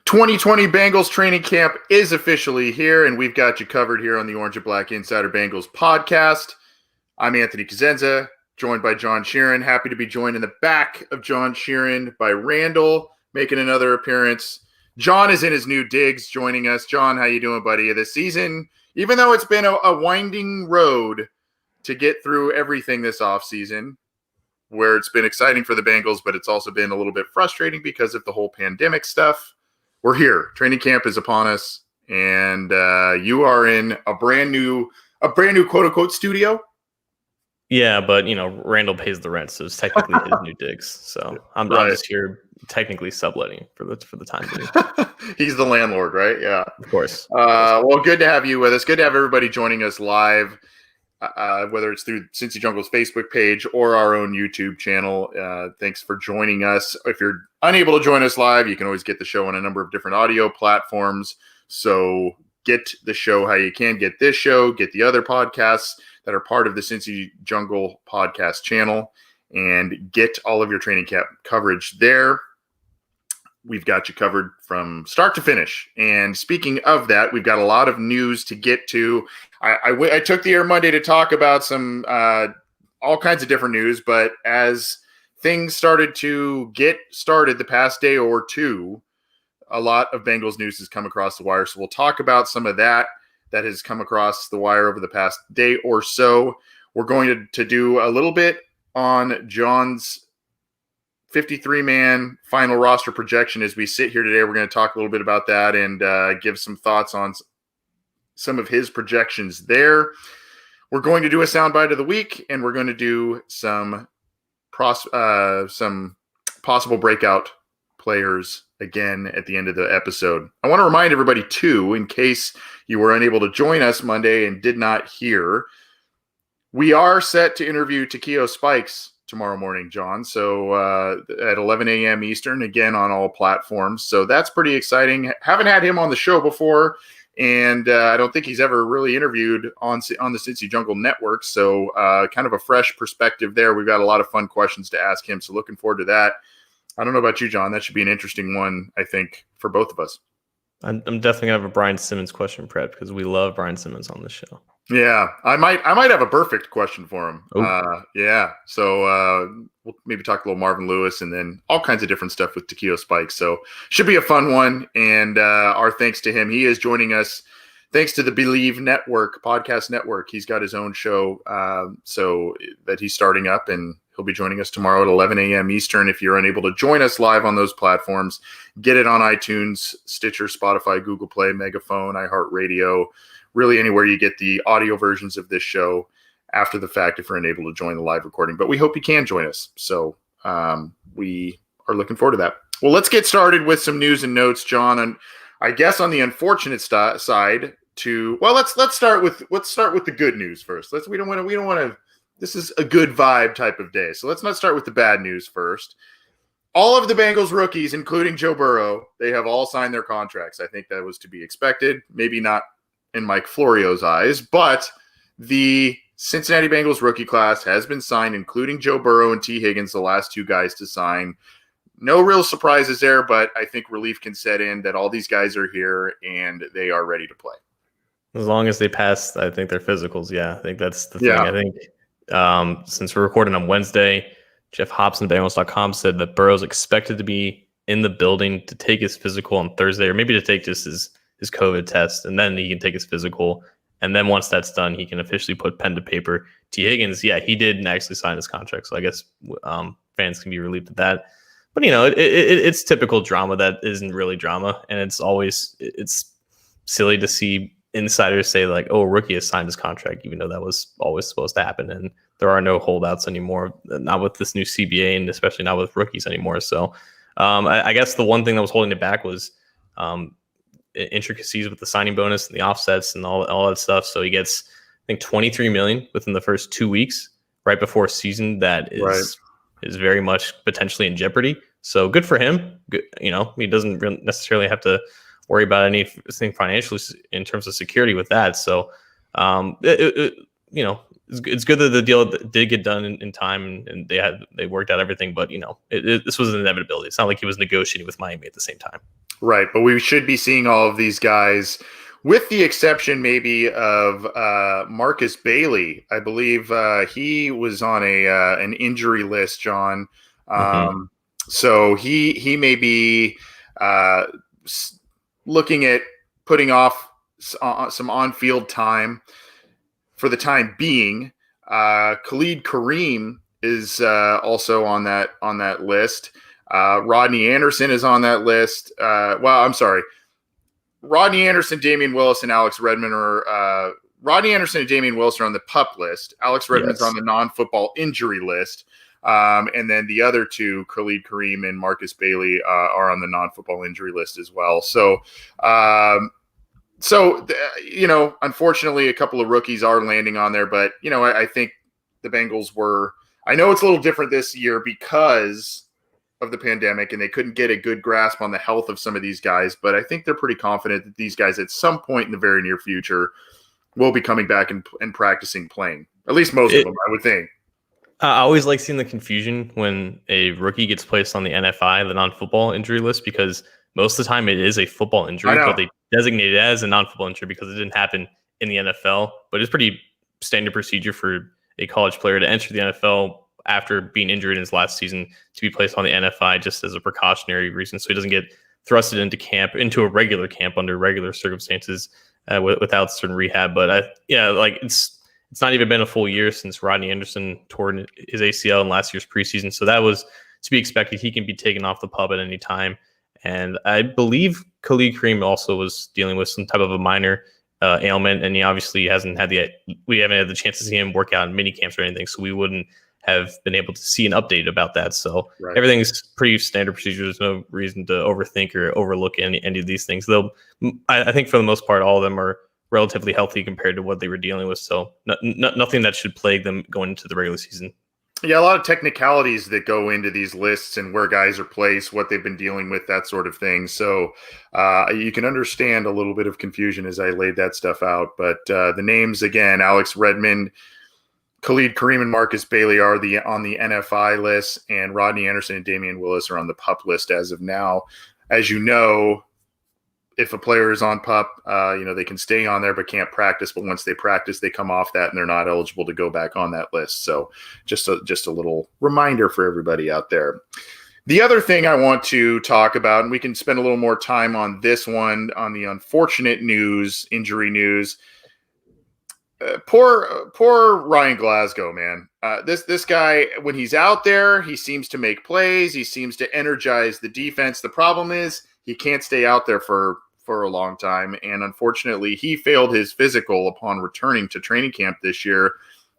2020 Bengals training camp is officially here, and we've got you covered here on the Orange and Black Insider Bengals podcast. I'm Anthony Cosenza, joined by John Sheeran. Happy to be joined in the back of John Sheeran by Randall, making another appearance. John is in his new digs, joining us. John, how you doing, buddy? This season, even though it's been a winding road to get through everything this offseason, where it's been exciting for the Bengals, but it's also been a little bit frustrating because of the whole pandemic stuff. We're here. Training camp is upon us, and you are in a brand new quote unquote studio. Yeah, but Randall pays the rent, so it's technically his new digs. So I'm just here technically subletting for the time being. He's the landlord, right? Yeah, of course. Well, good to have you with us. Good to have everybody joining us live, whether it's through Cincy Jungle's Facebook page or our own YouTube channel. Thanks for joining us. If you're unable to join us live, you can always get the show on a number of different audio platforms. So get the show how you can. Get this show, get the other podcasts that are part of the Cincy Jungle podcast channel, and get all of your training camp coverage there. We've got you covered from start to finish. And speaking of that, we've got a lot of news to get to. I took the air Monday to talk about some all kinds of different news, but as things started to get started the past day or two, a lot of Bengals news has come across the wire. So we'll talk about some of that has come across the wire over the past day or so. We're going to do a little bit on John's 53-man final roster projection as we sit here today. We're going to talk a little bit about that and give some thoughts on some of his projections there. We're going to do a soundbite of the week, and we're going to do some possible breakout players again at the end of the episode. I want to remind everybody, too, in case you were unable to join us Monday and did not hear, we are set to interview Takeo Spikes tomorrow morning, John. So at 11 a.m. Eastern, again on all platforms. So that's pretty exciting. Haven't had him on the show before, and I don't think he's ever really interviewed on the Cincy Jungle Network. So kind of a fresh perspective there. We've got a lot of fun questions to ask him. So looking forward to that. I don't know about you, John. That should be an interesting one, I think, for both of us. I'm definitely gonna have a Brian Simmons question prep because we love Brian Simmons on the show. Yeah, I might have a perfect question for him. Yeah, so we'll maybe talk a little Marvin Lewis and then all kinds of different stuff with Takeo Spikes. So should be a fun one. And our thanks to him. He is joining us thanks to the Believe Network, podcast network. He's got his own show so that he's starting up, and he'll be joining us tomorrow at 11 a.m. Eastern. If you're unable to join us live on those platforms, get it on iTunes, Stitcher, Spotify, Google Play, Megaphone, iHeartRadio, really anywhere you get the audio versions of this show after the fact if you're unable to join the live recording. But we hope you can join us. So we are looking forward to that. Well, let's get started with some news and notes, John. And I guess on the unfortunate side let's start with the good news first. We don't want to. This is a good vibe type of day. So let's not start with the bad news first. All of the Bengals rookies, including Joe Burrow, they have all signed their contracts. I think that was to be expected. Maybe not in Mike Florio's eyes, but the Cincinnati Bengals rookie class has been signed, including Joe Burrow and T. Higgins, the last two guys to sign. No real surprises there, but I think relief can set in that all these guys are here and they are ready to play. As long as they pass, I think their physicals. Yeah, I think that's the thing. I think since we're recording on Wednesday, Jeff Hobson of Bengals.com said that Burrow's expected to be in the building to take his physical on Thursday, or maybe to take just his COVID test, and then he can take his physical. And then once that's done, he can officially put pen to paper. T. Higgins, yeah, he did actually sign his contract, so I guess fans can be relieved at that. But, it's typical drama that isn't really drama, and it's silly to see insiders say like, oh, a rookie has signed his contract, even though that was always supposed to happen. And there are no holdouts anymore, not with this new CBA, and especially not with rookies anymore. So I guess the one thing that was holding it back was intricacies with the signing bonus and the offsets and all that stuff. So he gets, I think, $23 million within the first 2 weeks, right before a season that is very much potentially in jeopardy. So good for him. Good, he doesn't necessarily have to worry about anything financially in terms of security with that. So, it's good that the deal did get done in time and they worked out everything. But this was an inevitability. It's not like he was negotiating with Miami at the same time. Right, but we should be seeing all of these guys, with the exception maybe of Marcus Bailey. I believe he was on an injury list, John. So he may be uh, looking at putting off some on-field time for the time being. Khalid Kareem is also on that list. Rodney Anderson is on that list. I'm sorry. Rodney Anderson, Damian Willis, and Alex Redmond are Rodney Anderson and Damian Willis are on the PUP list. Alex Redmond's on the non-football injury list. And then the other two, Khalid Kareem and Marcus Bailey, are on the non-football injury list as well. So, unfortunately, a couple of rookies are landing on there. But, I think the Bengals were – I know it's a little different this year because of the pandemic, and they couldn't get a good grasp on the health of some of these guys. But I think they're pretty confident that these guys at some point in the very near future will be coming back and practicing playing. At least most of them, I would think. I always like seeing the confusion when a rookie gets placed on the NFI, the non-football injury list, because most of the time it is a football injury, but they designate it as a non-football injury because it didn't happen in the NFL. But it's pretty standard procedure for a college player to enter the NFL after being injured in his last season to be placed on the NFI just as a precautionary reason, so he doesn't get thrusted into a regular camp under regular circumstances without certain rehab. But it's not even been a full year since Rodney Anderson tore his ACL in last year's preseason, so that was to be expected. He can be taken off the PUP at any time, and I believe Khalid Kareem also was dealing with some type of a minor ailment, and he obviously we haven't had the chance to see him work out in mini camps or anything, so we wouldn't have been able to see an update about that. So Everything's pretty standard procedure. There's no reason to overthink or overlook any of these things. Though I think for the most part, all of them are relatively healthy compared to what they were dealing with. So nothing that should plague them going into the regular season. Yeah, a lot of technicalities that go into these lists and where guys are placed, what they've been dealing with, that sort of thing. So you can understand a little bit of confusion as I laid that stuff out. But the names, again, Alex Redmond, Khalid Kareem, and Marcus Bailey are on the NFI list, and Rodney Anderson and Damian Willis are on the PUP list as of now. As you know, if a player is on PUP, they can stay on there but can't practice. But once they practice, they come off that and they're not eligible to go back on that list. So just a little reminder for everybody out there. The other thing I want to talk about, and we can spend a little more time on this one, on the unfortunate injury news. Poor Ryan Glasgow, man. This guy, when he's out there, he seems to make plays. He seems to energize the defense. The problem is he can't stay out there for a long time. And unfortunately, he failed his physical upon returning to training camp this year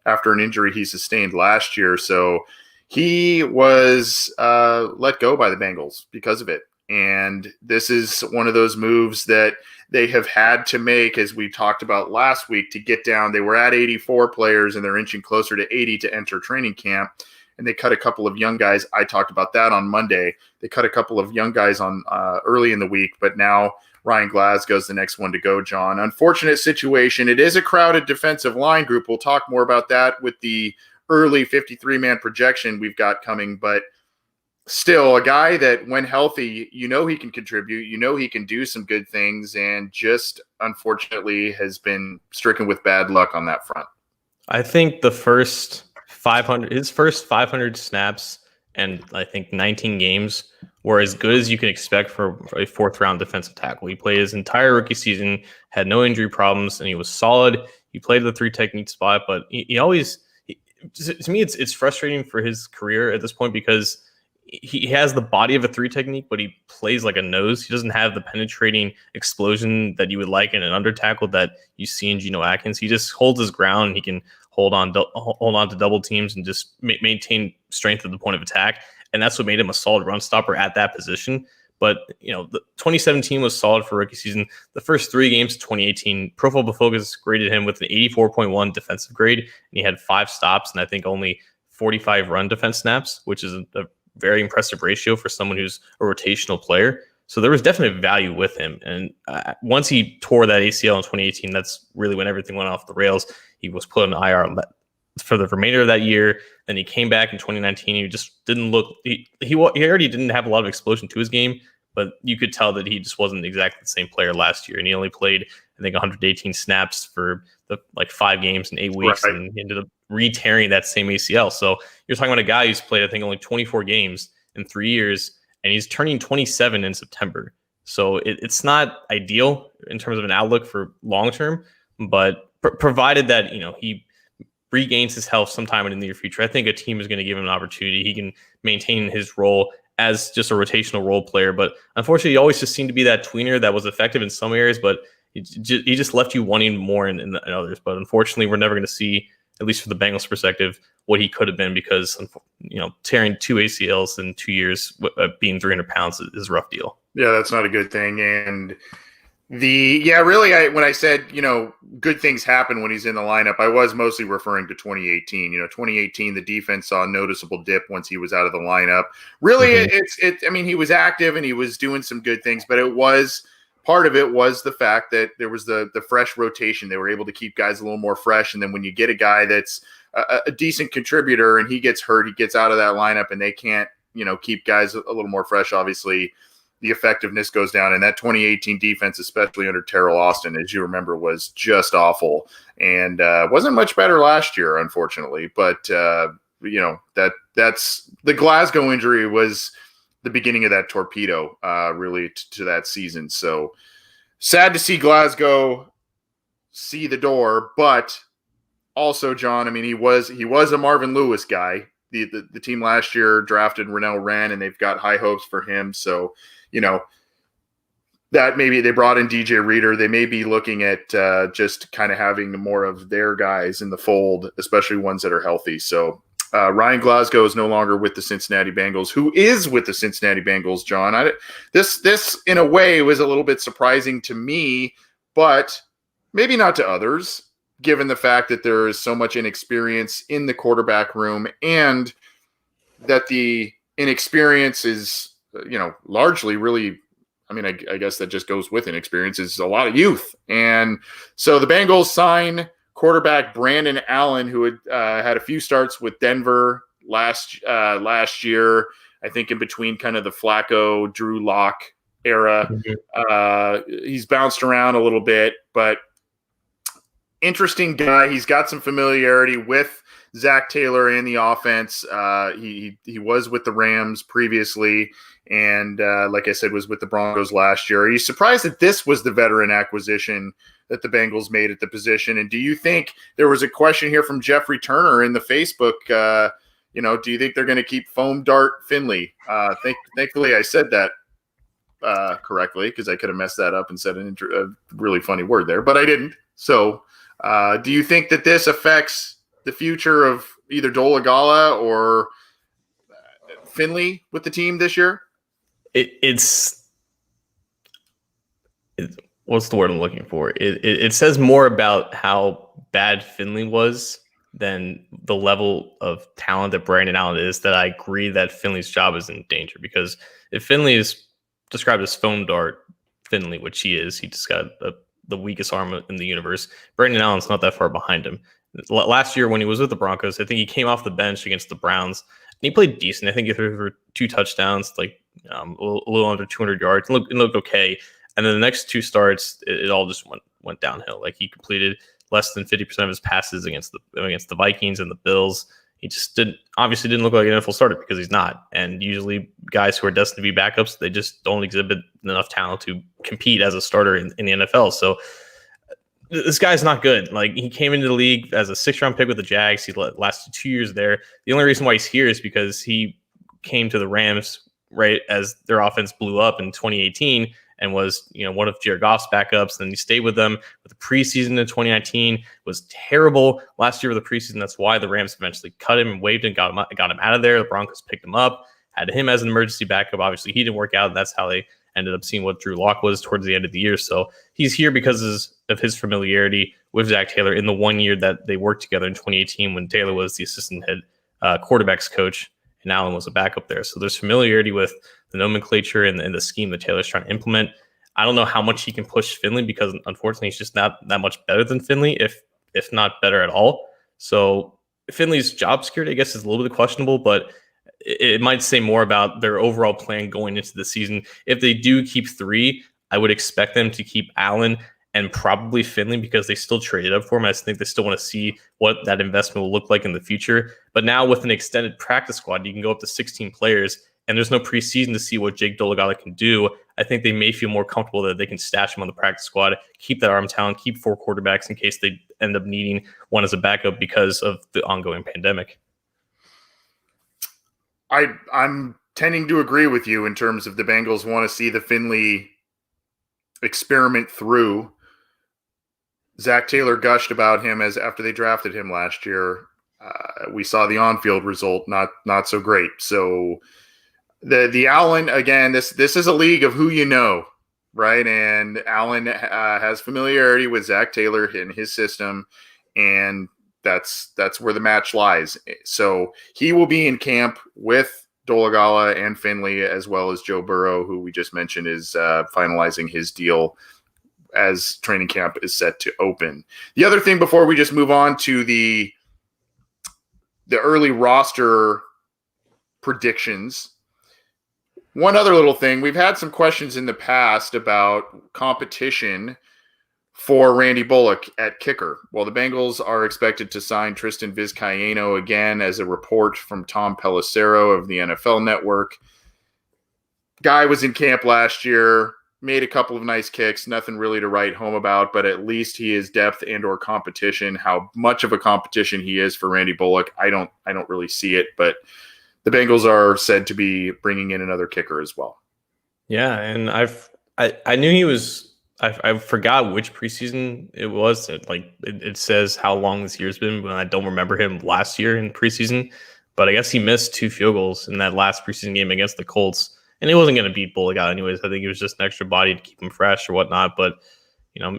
after an injury he sustained last year. So he was let go by the Bengals because of it. And this is one of those moves that they have had to make, as we talked about last week, to get down. They were at 84 players, and they're inching closer to 80 to enter training camp. And they cut a couple of young guys. I talked about that on Monday. They cut a couple of young guys on early in the week, but now Ryan Glasgow's the next one to go, John. Unfortunate situation. It is a crowded defensive line group. We'll talk more about that with the early 53-man projection we've got coming, but still a guy that when healthy, he can contribute, he can do some good things, and just unfortunately has been stricken with bad luck on that front. I think his first 500 snaps and I think 19 games were as good as you can expect for a fourth round defensive tackle. He played his entire rookie season, had no injury problems, and he was solid. He played the 3 technique spot, but he always, to me, it's frustrating for his career at this point because he has the body of a 3 technique, but he plays like a nose. He doesn't have the penetrating explosion that you would like in an under tackle that you see in Geno Atkins. He just holds his ground, and he can hold on to double teams and just maintain strength at the point of attack. And that's what made him a solid run stopper at that position. But, the 2017 was solid for rookie season. The first 3 games of 2018, Pro Football Focus graded him with an 84.1 defensive grade, and he had 5 stops and I think only 45 run defense snaps, which is a very impressive ratio for someone who's a rotational player. So there was definite value with him. And once he tore that ACL in 2018, that's really when everything went off the rails. He was put on IR for the remainder of that year. Then he came back in 2019. He just didn't look, he already didn't have a lot of explosion to his game, but you could tell that he just wasn't exactly the same player last year. And he only played, I think, 118 snaps for the 5 games in 8 weeks, Right. and he ended up re-tearing that same ACL. So you're talking about a guy who's played, I think, only 24 games in 3 years, and he's turning 27 in September. So it's not ideal in terms of an outlook for long term, but provided that he regains his health sometime in the near future, I think a team is going to give him an opportunity. He can maintain his role as just a rotational role player. But unfortunately, he always just seemed to be that tweener that was effective in some areas, but he just left you wanting more in others. But unfortunately, we're never going to see, at least from the Bengals' perspective, what he could have been, because tearing 2 ACLs in 2 years, being 300 pounds is a rough deal. Yeah, that's not a good thing. And when I said, good things happen when he's in the lineup, I was mostly referring to 2018. 2018, the defense saw a noticeable dip once he was out of the lineup. Really, he was active and he was doing some good things, but part of it was the fact that there was the fresh rotation. They were able to keep guys a little more fresh. And then when you get a guy that's a decent contributor and he gets hurt, he gets out of that lineup and they can't, keep guys a little more fresh, obviously the effectiveness goes down. And that 2018 defense, especially under Terrell Austin, as you remember, was just awful and wasn't much better last year, unfortunately. But, that's the Glasgow injury was the beginning of that torpedo really to that season. So sad to see Glasgow see the door, but also, John, he was a Marvin Lewis guy. The team last year drafted Renell Wren, and they've got high hopes for him. So, that maybe they brought in DJ Reader. They may be looking at just kind of having more of their guys in the fold, especially ones that are healthy. So Ryan Glasgow is no longer with the Cincinnati Bengals. Who is with the Cincinnati Bengals, John? This in a way was a little bit surprising to me, but maybe not to others, given the fact that there is so much inexperience in the quarterback room and that the inexperience is, largely really, I guess that just goes with inexperience, is a lot of youth. And so the Bengals sign quarterback Brandon Allen, who had a few starts with Denver last year, I think in between kind of the Flacco, Drew Lock era. Mm-hmm. He's bounced around a little bit, but interesting guy. He's got some familiarity with Zach Taylor and the offense. He was with the Rams previously, and like I said, was with the Broncos last year. Are you surprised that this was the veteran acquisition that the Bengals made at the position? And do you think there was a question here from Jeffrey Turner in the Facebook? Do you think they're going to keep Foam Dart Finley? Thankfully, I said that correctly, because I could have messed that up and said a really funny word there, but I didn't. So do you think that this affects the future of either Dolagala or Finley with the team this year? It's what's the word I'm looking for? It says more about how bad Finley was than the level of talent that Brandon Allen is, that I agree that Finley's job is in danger. Because if Finley is described as foam dart Finley, which he is, he just got the weakest arm in the universe. Brandon Allen's not that far behind him. Last year when he was with the Broncos, I think he came off the bench against the Browns, and he played decent. I think he threw for 2 touchdowns, a little under 200 yards. It looked okay. And then the next 2 starts, it all just went downhill. Like, he completed less than 50% of his passes against the Vikings and the Bills. He just obviously didn't look like an NFL starter, because he's not. And usually guys who are destined to be backups, they just don't exhibit enough talent to compete as a starter in the NFL. So this guy's not good. Like, he came into the league as a 6th-round pick with the Jags. He lasted 2 years there. The only reason why he's here is because he came to the Rams right as their offense blew up in 2018 and was, one of Jared Goff's backups. Then he stayed with them with the preseason in 2019. Was terrible last year with the preseason. That's why the Rams eventually cut him and waived him, got him out of there. The Broncos picked him up, had him as an emergency backup. Obviously, he didn't work out, and that's how they ended up seeing what Drew Lock was towards the end of the year. So he's here because of his familiarity with Zach Taylor in the 1 year that they worked together in 2018, when Taylor was the assistant head quarterbacks coach and Allen was a backup there. So there's familiarity with the nomenclature and the scheme that Taylor's trying to implement. I don't know how much he can push Finley, because unfortunately he's just not that much better than Finley, if not better at all. So Finley's job security, I guess, is a little bit questionable, but it might say more about their overall plan going into the season. If they do keep 3, I would expect them to keep Allen and probably Finley because they still traded up for him. I just think they still want to see what that investment will look like in the future. But now with an extended practice squad, you can go up to 16 players, and there's no preseason to see what Jake Dolegala can do. I think they may feel more comfortable that they can stash him on the practice squad, keep that arm talent, keep 4 quarterbacks in case they end up needing one as a backup because of the ongoing pandemic. I'm tending to agree with you in terms of the Bengals want to see the Finley experiment through. Zach Taylor gushed about him as after they drafted him last year. We saw the on-field result, not so great. So the Allen, again, this is a league of who you know, right? And Allen has familiarity with Zach Taylor in his system, and that's where the match lies. So he will be in camp with Dolegala and Finley, as well as Joe Burrow, who we just mentioned is finalizing his deal as training camp is set to open. The other thing before we just move on to the early roster predictions, one other little thing. We've had some questions in the past about competition for Randy Bullock at kicker. Well, the Bengals are expected to sign Tristan Vizcaino again, as a report from Tom Pelissero of the NFL Network. Guy was in camp last year, made a couple of nice kicks, nothing really to write home about, but at least he is depth and or competition. How much of a competition he is for Randy Bullock, I don't really see it, but the Bengals are said to be bringing in another kicker as well. Yeah, and I knew he was. I forgot which preseason it was. It says how long this year's been, but I don't remember him last year in preseason. But I guess he missed 2 field goals in that last preseason game against the Colts, and he wasn't going to beat Bullock out anyways. I think it was just an extra body to keep him fresh or whatnot. But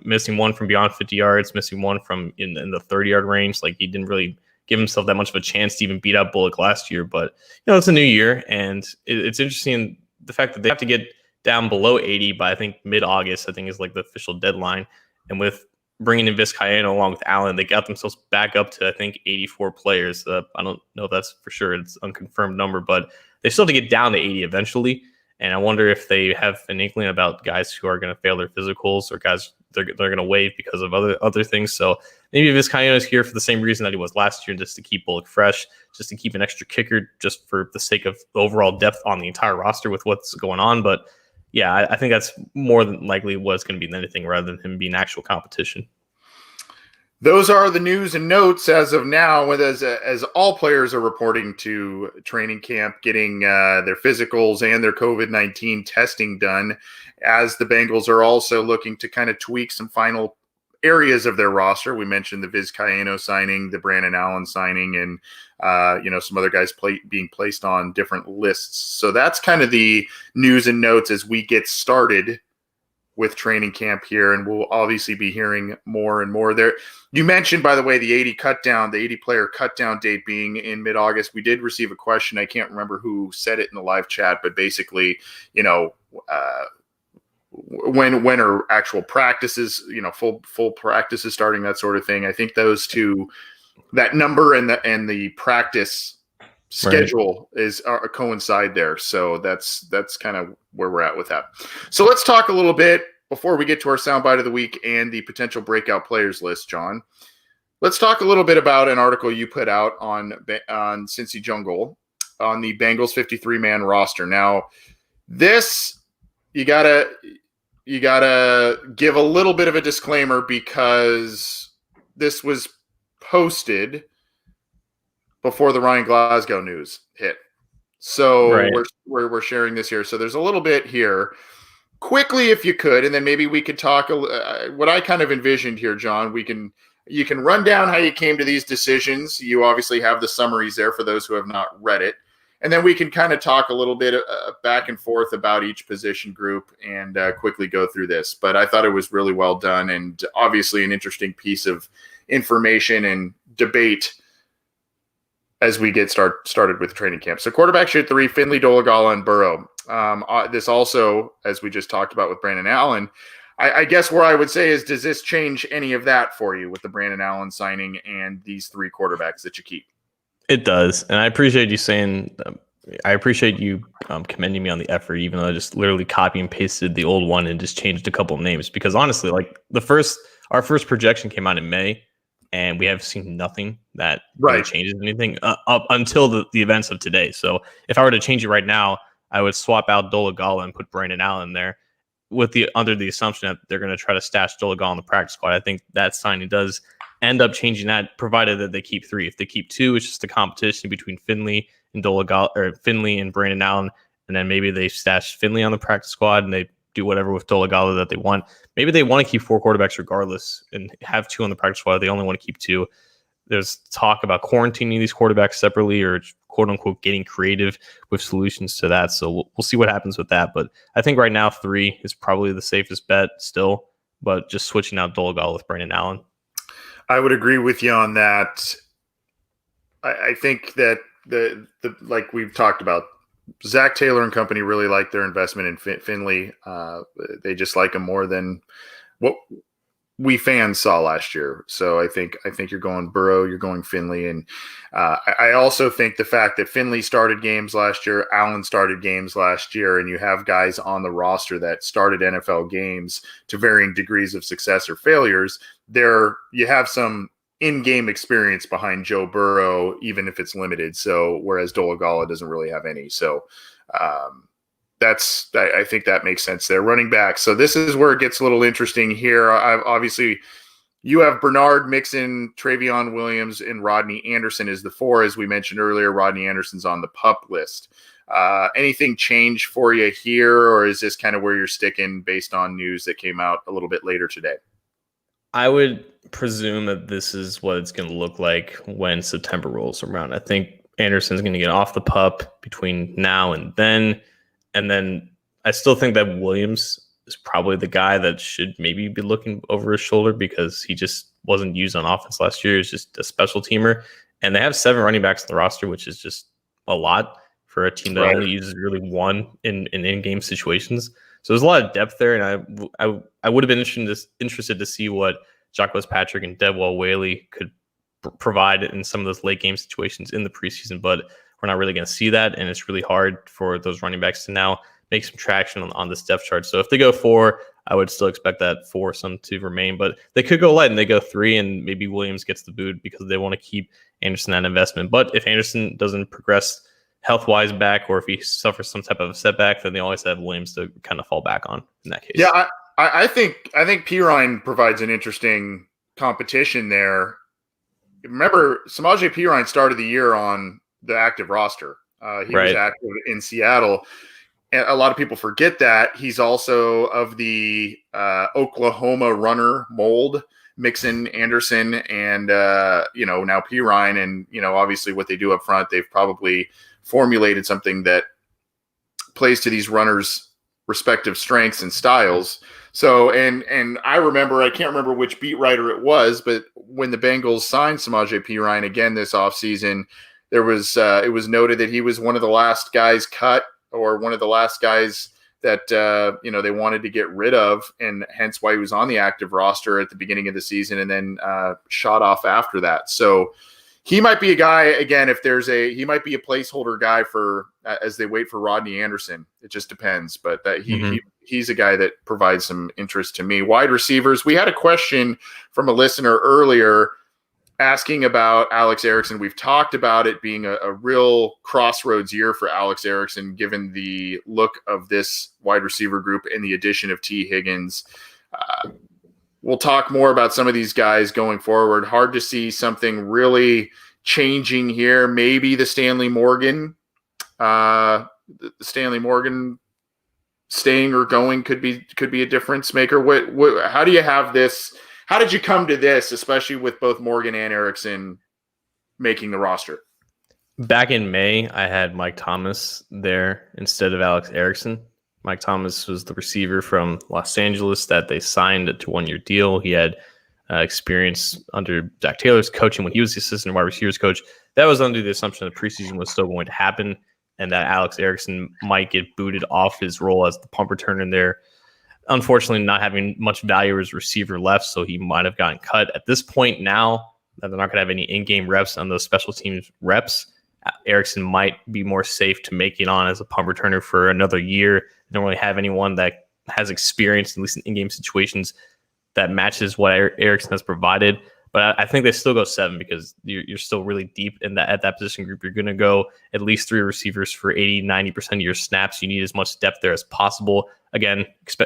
missing one from beyond 50 yards, missing one from in the 30-yard range, like he didn't really give himself that much of a chance to even beat out Bullock last year. But it's a new year, and it's interesting the fact that they have to get down below 80 by I think mid-August, I think is like the official deadline. And with bringing in Vizcaino along with Allen, they got themselves back up to I think 84 players. I don't know if that's for sure; it's an unconfirmed number, but they still have to get down to 80 eventually. And I wonder if they have an inkling about guys who are going to fail their physicals or guys they're going to waive because of other things. So maybe Vizcaino is here for the same reason that he was last year, just to keep Bullock fresh, just to keep an extra kicker, just for the sake of the overall depth on the entire roster with what's going on. But yeah, I think that's more than likely what's going to be than anything, rather than him being actual competition. Those are the news and notes as of now, as all players are reporting to training camp, getting their physicals and their COVID-19 testing done, as the Bengals are also looking to kind of tweak some final areas of their roster. We mentioned the Vizcaino signing, the Brandon Allen signing, and some other guys being placed on different lists. So that's kind of the news and notes as we get started with training camp here, and we'll obviously be hearing more and more there. You mentioned, by the way, the 80 player cutdown date being in mid-August. We did receive a question. I can't remember who said it in the live chat, but basically, when are actual practices, full practices starting, that sort of thing. I think those two, that number and the practice schedule is coincide there. So that's kind of where we're at with that. So let's talk a little bit before we get to our soundbite of the week and the potential breakout players list, John. Let's talk a little bit about an article you put out on Cincy Jungle on the Bengals 53-man roster. Now, this you gotta give a little bit of a disclaimer because this was posted before the Ryan Glasgow news hit. So right. we're sharing this here. So there's a little bit here. Quickly, if you could, and then maybe we could talk what I kind of envisioned here, John. You can run down how you came to these decisions. You obviously have the summaries there for those who have not read it. And then we can kind of talk a little bit back and forth about each position group and quickly go through this. But I thought it was really well done and obviously an interesting piece of information and debate as we get started with training camp. So quarterback should 3, Finley, Dolegala, and Burrow. This also, as we just talked about with Brandon Allen, I guess where I would say is, does this change any of that for you with the Brandon Allen signing and these 3 quarterbacks that you keep? It does. And I appreciate you saying I appreciate you commending me on the effort, even though I just literally copy and pasted the old one and just changed a couple of names. Because honestly, like our first projection came out in May, and we have seen nothing that really changes anything up until the events of today. So if I were to change it right now, I would swap out Dolegala and put Brandon Allen there, under the assumption that they're going to try to stash Dolegala on the practice squad. I think that signing does end up changing that, provided that they keep 3. If they keep 2, it's just a competition between Finley and Finley and Brandon Allen, and then maybe they stash Finley on the practice squad and they do whatever with Dolegala that they want. Maybe they want to keep 4 quarterbacks regardless and have 2 on the practice squad. They only want to keep 2. There's talk about quarantining these quarterbacks separately or quote unquote getting creative with solutions to that. So we'll see what happens with that. But I think right now 3 is probably the safest bet still, but just switching out Dolegala with Brandon Allen. I would agree with you on that. I think that the like we've talked about, Zach Taylor and company really like their investment in Finley. They just like him more than what we fans saw last year. So I think you're going Burrow, you're going Finley, and I also think the fact that Finley started games last year, Allen started games last year, and you have guys on the roster that started NFL games to varying degrees of success or failures. There, you have some in-game experience behind Joe Burrow, even if it's limited. So whereas Dolegala doesn't really have any. So I think that makes sense there. Running back. So this is where it gets a little interesting here. Obviously, you have Bernard, Mixon, Travion Williams, and Rodney Anderson is the 4. As we mentioned earlier, Rodney Anderson's on the PUP list. Anything change for you here, or is this kind of where you're sticking based on news that came out a little bit later today? I would presume that this is what it's going to look like when September rolls around. I think Anderson's going to get off the PUP between now and then. And then I still think that Williams is probably the guy that should maybe be looking over his shoulder because he just wasn't used on offense last year. He's just a special teamer. And they have 7 running backs on the roster, which is just a lot for a team that only uses really 1 in in-game situations. So there's a lot of depth there, and I would have been interested to see what Jacques Patrick and Devwell Whaley could provide in some of those late game situations in the preseason, but we're not really going to see that, and it's really hard for those running backs to now make some traction on this depth chart. So if they go 4, I would still expect that foursome to remain, but they could go light and they go 3, and maybe Williams gets the boot because they want to keep Anderson that investment. But if Anderson doesn't progress health-wise back, or if he suffers some type of a setback, then they always have Williams to kind of fall back on in that case. Yeah, I think Pirine provides an interesting competition there. Remember, Samaje Pirine started the year on the active roster. He was active in Seattle. And a lot of people forget that. He's also of the Oklahoma runner mold, Mixon, Anderson, and now Pirine. And, obviously what they do up front, they've probably formulated something that plays to these runners' respective strengths and styles. So, and I can't remember which beat writer it was, but when the Bengals signed Samaje Pirine again this offseason, it was noted that he was one of the last guys cut, or one of the last guys that, they wanted to get rid of, and hence why he was on the active roster at the beginning of the season and then shot off after that. So he might be a guy, again, he might be a placeholder guy for as they wait for Rodney Anderson. It just depends, but that he's a guy that provides some interest to me. Wide receivers. We had a question from a listener earlier asking about Alex Erickson. We've talked about it being a real crossroads year for Alex Erickson, given the look of this wide receiver group and the addition of T. Higgins. We'll talk more about some of these guys going forward. Hard to see something really changing here. Maybe the Stanley Morgan staying or going could be a difference maker. How do you have this? How did you come to this, especially with both Morgan and Erickson making the roster? Back in May, I had Mike Thomas there instead of Alex Erickson. Mike Thomas was the receiver from Los Angeles that they signed to 1-year deal. He had experience under Zach Taylor's coaching when he was the assistant wide receivers coach. That was under the assumption that preseason was still going to happen and that Alex Erickson might get booted off his role as the punt returner there. Unfortunately, not having much value as receiver left, so he might have gotten cut. At this point now, that they're not going to have any in-game reps on those special teams reps, Erickson might be more safe to make it on as a punt returner for another year. They don't really have anyone that has experience, at least in in-game situations, that matches what Erickson has provided. But I think they still go 7 because you're still really deep in that at that position group. You're going to go at least 3 receivers for 80, 90% of your snaps. You need as much depth there as possible. Again,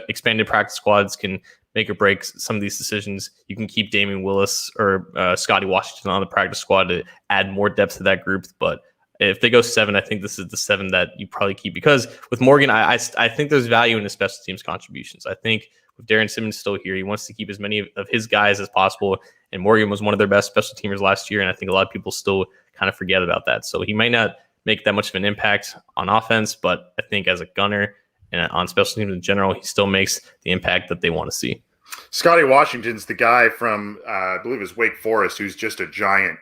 expanded practice squads can make or break some of these decisions. You can keep Damian Willis or Scotty Washington on the practice squad to add more depth to that group. But if they go 7, I think this is the 7 that you probably keep, because with Morgan, I think there's value in his special teams contributions. I think with Darren Simmons still here, he wants to keep as many of his guys as possible. And Morgan was one of their best special teamers last year, and I think a lot of people still kind of forget about that. So he might not make that much of an impact on offense, but I think as a gunner and on special teams in general, he still makes the impact that they want to see. Scotty Washington's the guy from, I believe it's Wake Forest, who's just a giant.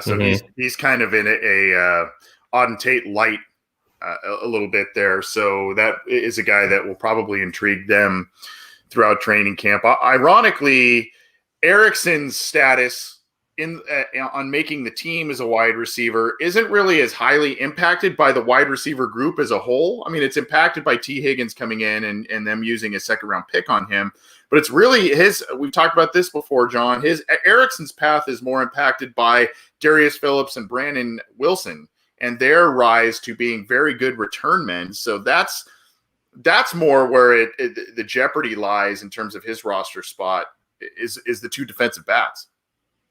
So he's kind of in a Auden Tate light a little bit there. So that is a guy that will probably intrigue them throughout training camp. Ironically, Erickson's status on making the team as a wide receiver isn't really as highly impacted by the wide receiver group as a whole. I mean, it's impacted by T. Higgins coming in and them using a second-round pick on him. But it's really we've talked about this before, John, Erickson's path is more impacted by Darius Phillips and Brandon Wilson and their rise to being very good return men. So that's more where the jeopardy lies in terms of his roster spot is the 2 defensive backs.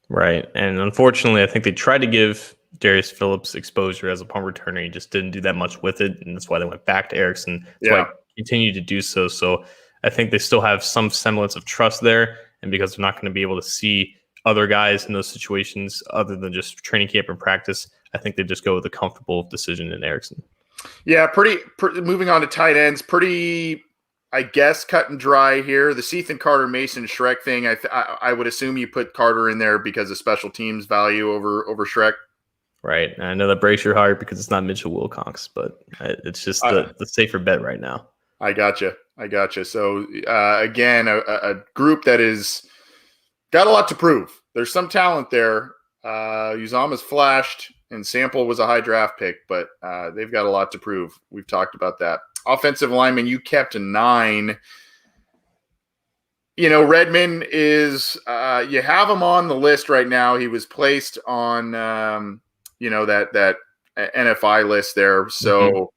Right. And unfortunately, I think they tried to give Darius Phillips exposure as a punt returner. He just didn't do that much with it. And that's why they went back to Erickson. That's why he continued to do so. So I think they still have some semblance of trust there. And because they're not going to be able to see other guys in those situations other than just training camp and practice, I think they just go with a comfortable decision in Erickson. Yeah, moving on to tight ends, pretty, I guess, cut and dry here. The Seath and Carter Mason Shrek thing, I would assume you put Carter in there because of special teams value over Shrek. Right. And I know that breaks your heart because it's not Mitchell Wilcox, but it's just the safer bet right now. I gotcha. So, again, a group that is got a lot to prove. There's some talent there. Uzama's flashed, and Sample was a high draft pick, but they've got a lot to prove. We've talked about that. Offensive lineman, you kept a 9. You know, Redmond is you have him on the list right now. He was placed on that NFI list there. So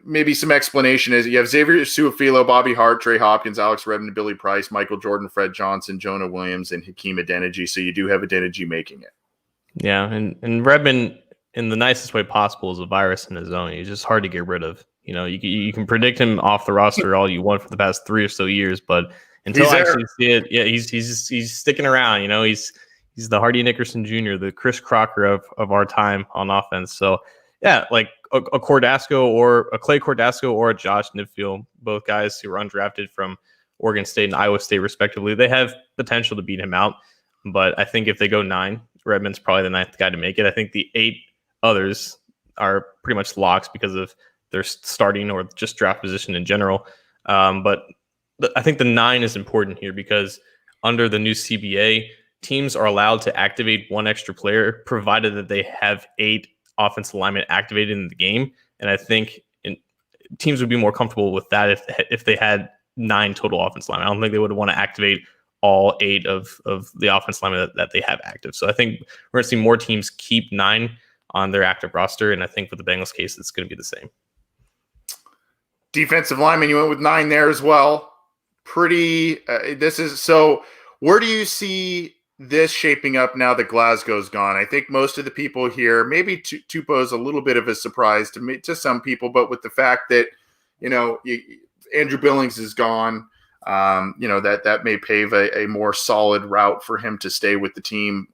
maybe some explanation is you have Xavier Suafilo, Bobby Hart, Trey Hopkins, Alex Redmond, Billy Price, Michael Jordan, Fred Johnson, Jonah Williams, and Hakeem Adeniji. So you do have Adeniji making it. Yeah, and Redmond, in the nicest way possible, is a virus in his own. He's just hard to get rid of. You know, you can predict him off the roster all you want for the past 3 or so years, but until I actually see it, yeah, he's sticking around. You know, he's the Hardy Nickerson Jr., the Chris Crocker of our time on offense. So yeah, like a Cordasco or a Clay Cordasco or a Josh Nipfield, both guys who were undrafted from Oregon State and Iowa State respectively, they have potential to beat him out. But I think if they go 9, Redmond's probably the 9th guy to make it. I think the 8 others are pretty much locks because of their starting or just draft position in general. But I think the 9 is important here because under the new CBA, teams are allowed to activate 1 extra player provided that they have 8 offensive linemen activated in the game. And I think teams would be more comfortable with that if they had 9 total offensive linemen. I don't think they would want to activate all 8 of the offensive linemen that they have active. So I think we're going to see more teams keep 9 on their active roster. And I think for the Bengals case, it's going to be the same. Defensive lineman, you went with 9 there as well. So where do you see this shaping up now that Glasgow's gone? I think most of the people here, maybe Tupou's a little bit of a surprise to some people, but with the fact that, Andrew Billings is gone, that may pave a more solid route for him to stay with the team.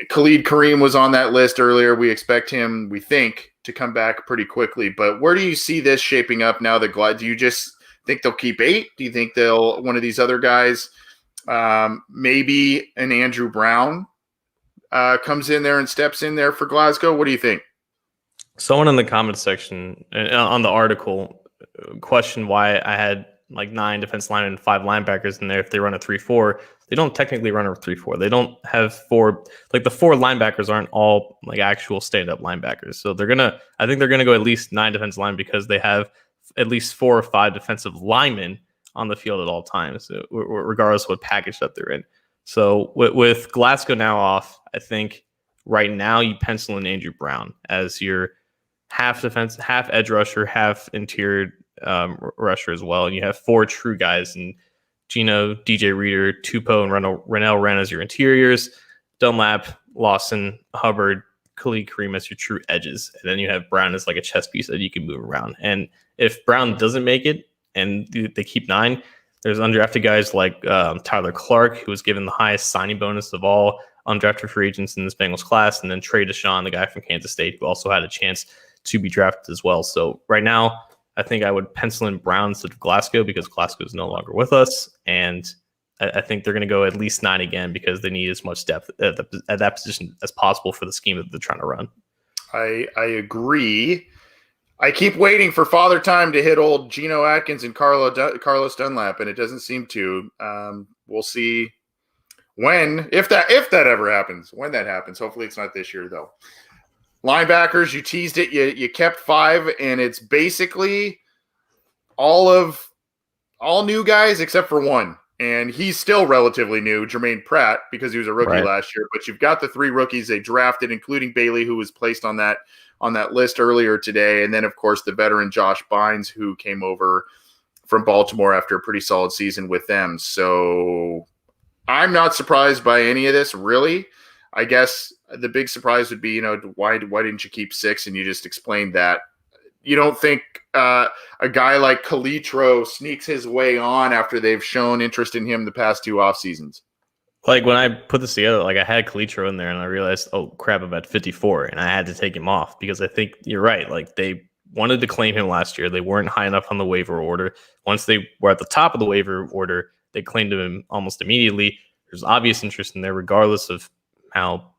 Khalid Kareem was on that list earlier. We expect him, we think, to come back pretty quickly. But where do you see this shaping up now that do you just think they'll keep 8? Do you think one of these other guys, maybe an Andrew Brown, comes in there and steps in there for Glasgow? What do you think? Someone in the comments section on the article questioned why I had like 9 defense linemen and 5 linebackers in there if they run a 3-4. they don't technically run a 3-4. They don't have four, like the four linebackers aren't all like actual stand-up linebackers. So I think they're gonna go at least 9 defensive line because they have at least 4 or 5 defensive linemen on the field at all times, regardless of what package that they're in. So with Glasgow now off, I think right now you pencil in Andrew Brown as your half defense, half edge rusher, half interior rusher as well. And you have 4 true guys in Gino, DJ Reader, Tupou, and Rennell Wren as your interiors, Dunlap, Lawson, Hubbard, Khalid Kareem as your true edges. And then you have Brown as like a chess piece that you can move around. And if Brown doesn't make it and they keep 9, there's undrafted guys like Tyler Clark, who was given the highest signing bonus of all undrafted free agents in this Bengals class, and then Trey Deshawn, the guy from Kansas State, who also had a chance to be drafted as well. So right now, I think I would pencil in Brown instead of Glasgow because Glasgow is no longer with us, and I think they're going to go at least 9 again because they need as much depth at that position as possible for the scheme that they're trying to run. I agree. I keep waiting for Father Time to hit old Geno Atkins and Carlos Dunlap, and it doesn't seem to. We'll see if that ever happens. When that happens, hopefully it's not this year though. Linebackers, you teased it. You kept 5, and it's basically all new guys except for one, and he's still relatively new, Jermaine Pratt, because he was a rookie last year. But you've got the 3 rookies they drafted, including Bailey, who was placed on that list earlier today, and then of course the veteran Josh Bynes, who came over from Baltimore after a pretty solid season with them. So I'm not surprised by any of this, really. I guess the big surprise would be, why didn't you keep 6? And you just explained that. You don't think a guy like Calitro sneaks his way on after they've shown interest in him the past 2 off seasons? Like when I put this together, like I had Calitro in there and I realized, oh crap, I'm at 54 and I had to take him off because I think you're right. Like they wanted to claim him last year. They weren't high enough on the waiver order. Once they were at the top of the waiver order, they claimed him almost immediately. There's obvious interest in there, regardless of how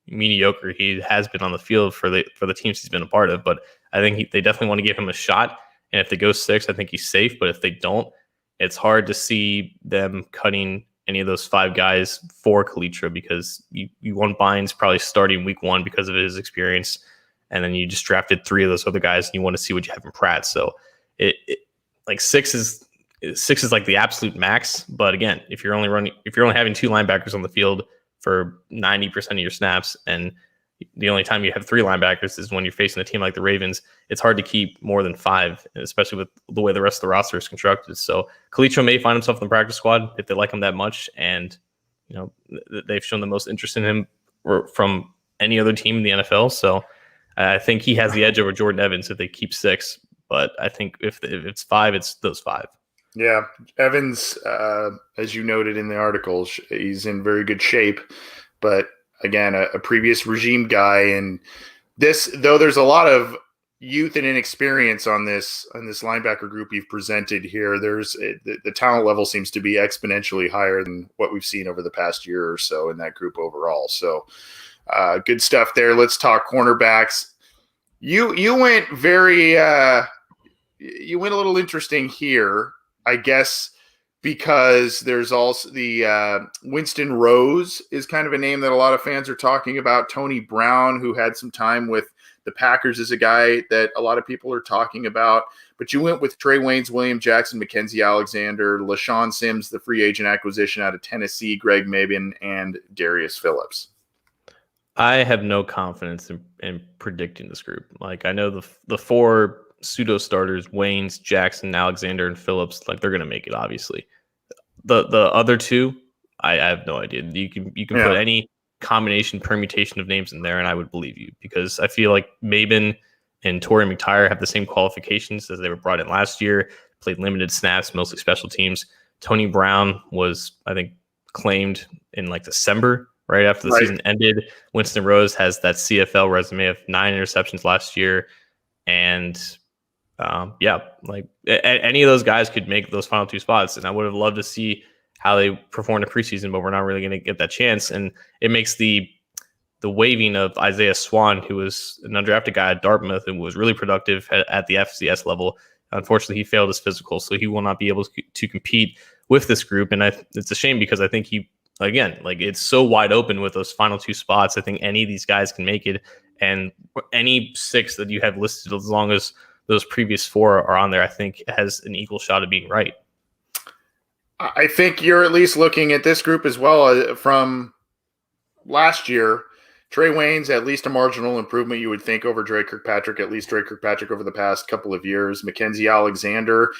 mediocre he has been on the field for the teams he's been a part of. But I think they definitely want to give him a shot. And if they go 6, I think he's safe. But if they don't, it's hard to see them cutting any of those 5 guys for Calitro because you want Bynes probably starting week 1 because of his experience. And then you just drafted 3 of those other guys and you want to see what you have in Pratt. So it like 6 is like the absolute max. But again, if you're only having 2 linebackers on the field for 90% of your snaps, and the only time you have 3 linebackers is when you're facing a team like the Ravens, it's hard to keep more than 5, especially with the way the rest of the roster is constructed. So Calitro may find himself in the practice squad if they like him that much, and they've shown the most interest in him from any other team in the NFL. So I think he has the edge over Jordan Evans if they keep 6. But I think if it's 5, it's those 5. Yeah, Evans, as you noted in the article, he's in very good shape. But again, a previous regime guy, and though there's a lot of youth and inexperience on this linebacker group you've presented here, the talent level seems to be exponentially higher than what we've seen over the past year or so in that group overall. So good stuff there. Let's talk cornerbacks. You went you went a little interesting here, I guess, because there's also the Winston Rose is kind of a name that a lot of fans are talking about. Tony Brown, who had some time with the Packers, is a guy that a lot of people are talking about. But you went with Trey Waynes, William Jackson, Mackenzie Alexander, LaShawn Sims, the free agent acquisition out of Tennessee, Greg Mabin, and Darius Phillips. I have no confidence in predicting this group. Like I know the 4 pseudo starters, Waynes, Jackson, Alexander, and Phillips, like they're going to make it. Obviously, the other 2, I have no idea. You can put any combination permutation of names in there, and I would believe you because I feel like Mabin and Torrey McTire have the same qualifications as they were brought in last year. Played limited snaps, mostly special teams. Tony Brown was, I think, claimed in like December, right after the season ended. Winston Rose has that CFL resume of 9 interceptions last year, and any of those guys could make those final 2 spots, and I would have loved to see how they performed in preseason, but we're not really going to get that chance. And it makes the waiving of Isaiah Swan, who was an undrafted guy at Dartmouth and was really productive at the FCS level. Unfortunately, he failed his physical, so he will not be able to compete with this group. And it's a shame because I think again, like it's so wide open with those final 2 spots. I think any of these guys can make it, and any 6 that you have listed, as long as those previous 4 are on there, I think has an equal shot of being right. I think you're at least looking at this group as well from last year. Trey Wayne's at least a marginal improvement, you would think, over Drake Kirkpatrick, at least Drake Kirkpatrick over the past couple of years. Mackenzie Alexander,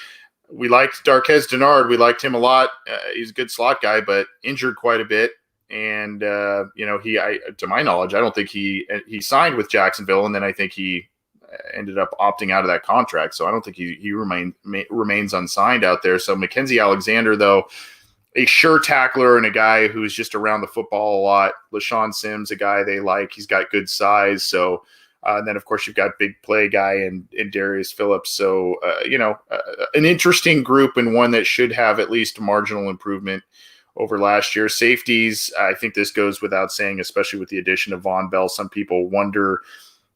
we liked Darquez Dennard. We liked him a lot. He's a good slot guy, but injured quite a bit. And, to my knowledge, I don't think he signed with Jacksonville, and then I think he ended up opting out of that contract. So I don't think he remains unsigned out there. So Mackenzie Alexander, though, a sure tackler and a guy who's just around the football a lot. LaShawn Sims, a guy they like. He's got good size. So and then, of course, you've got big play guy and Darius Phillips. So, an interesting group and one that should have at least marginal improvement over last year. Safeties, I think this goes without saying, especially with the addition of Von Bell. Some people wonder,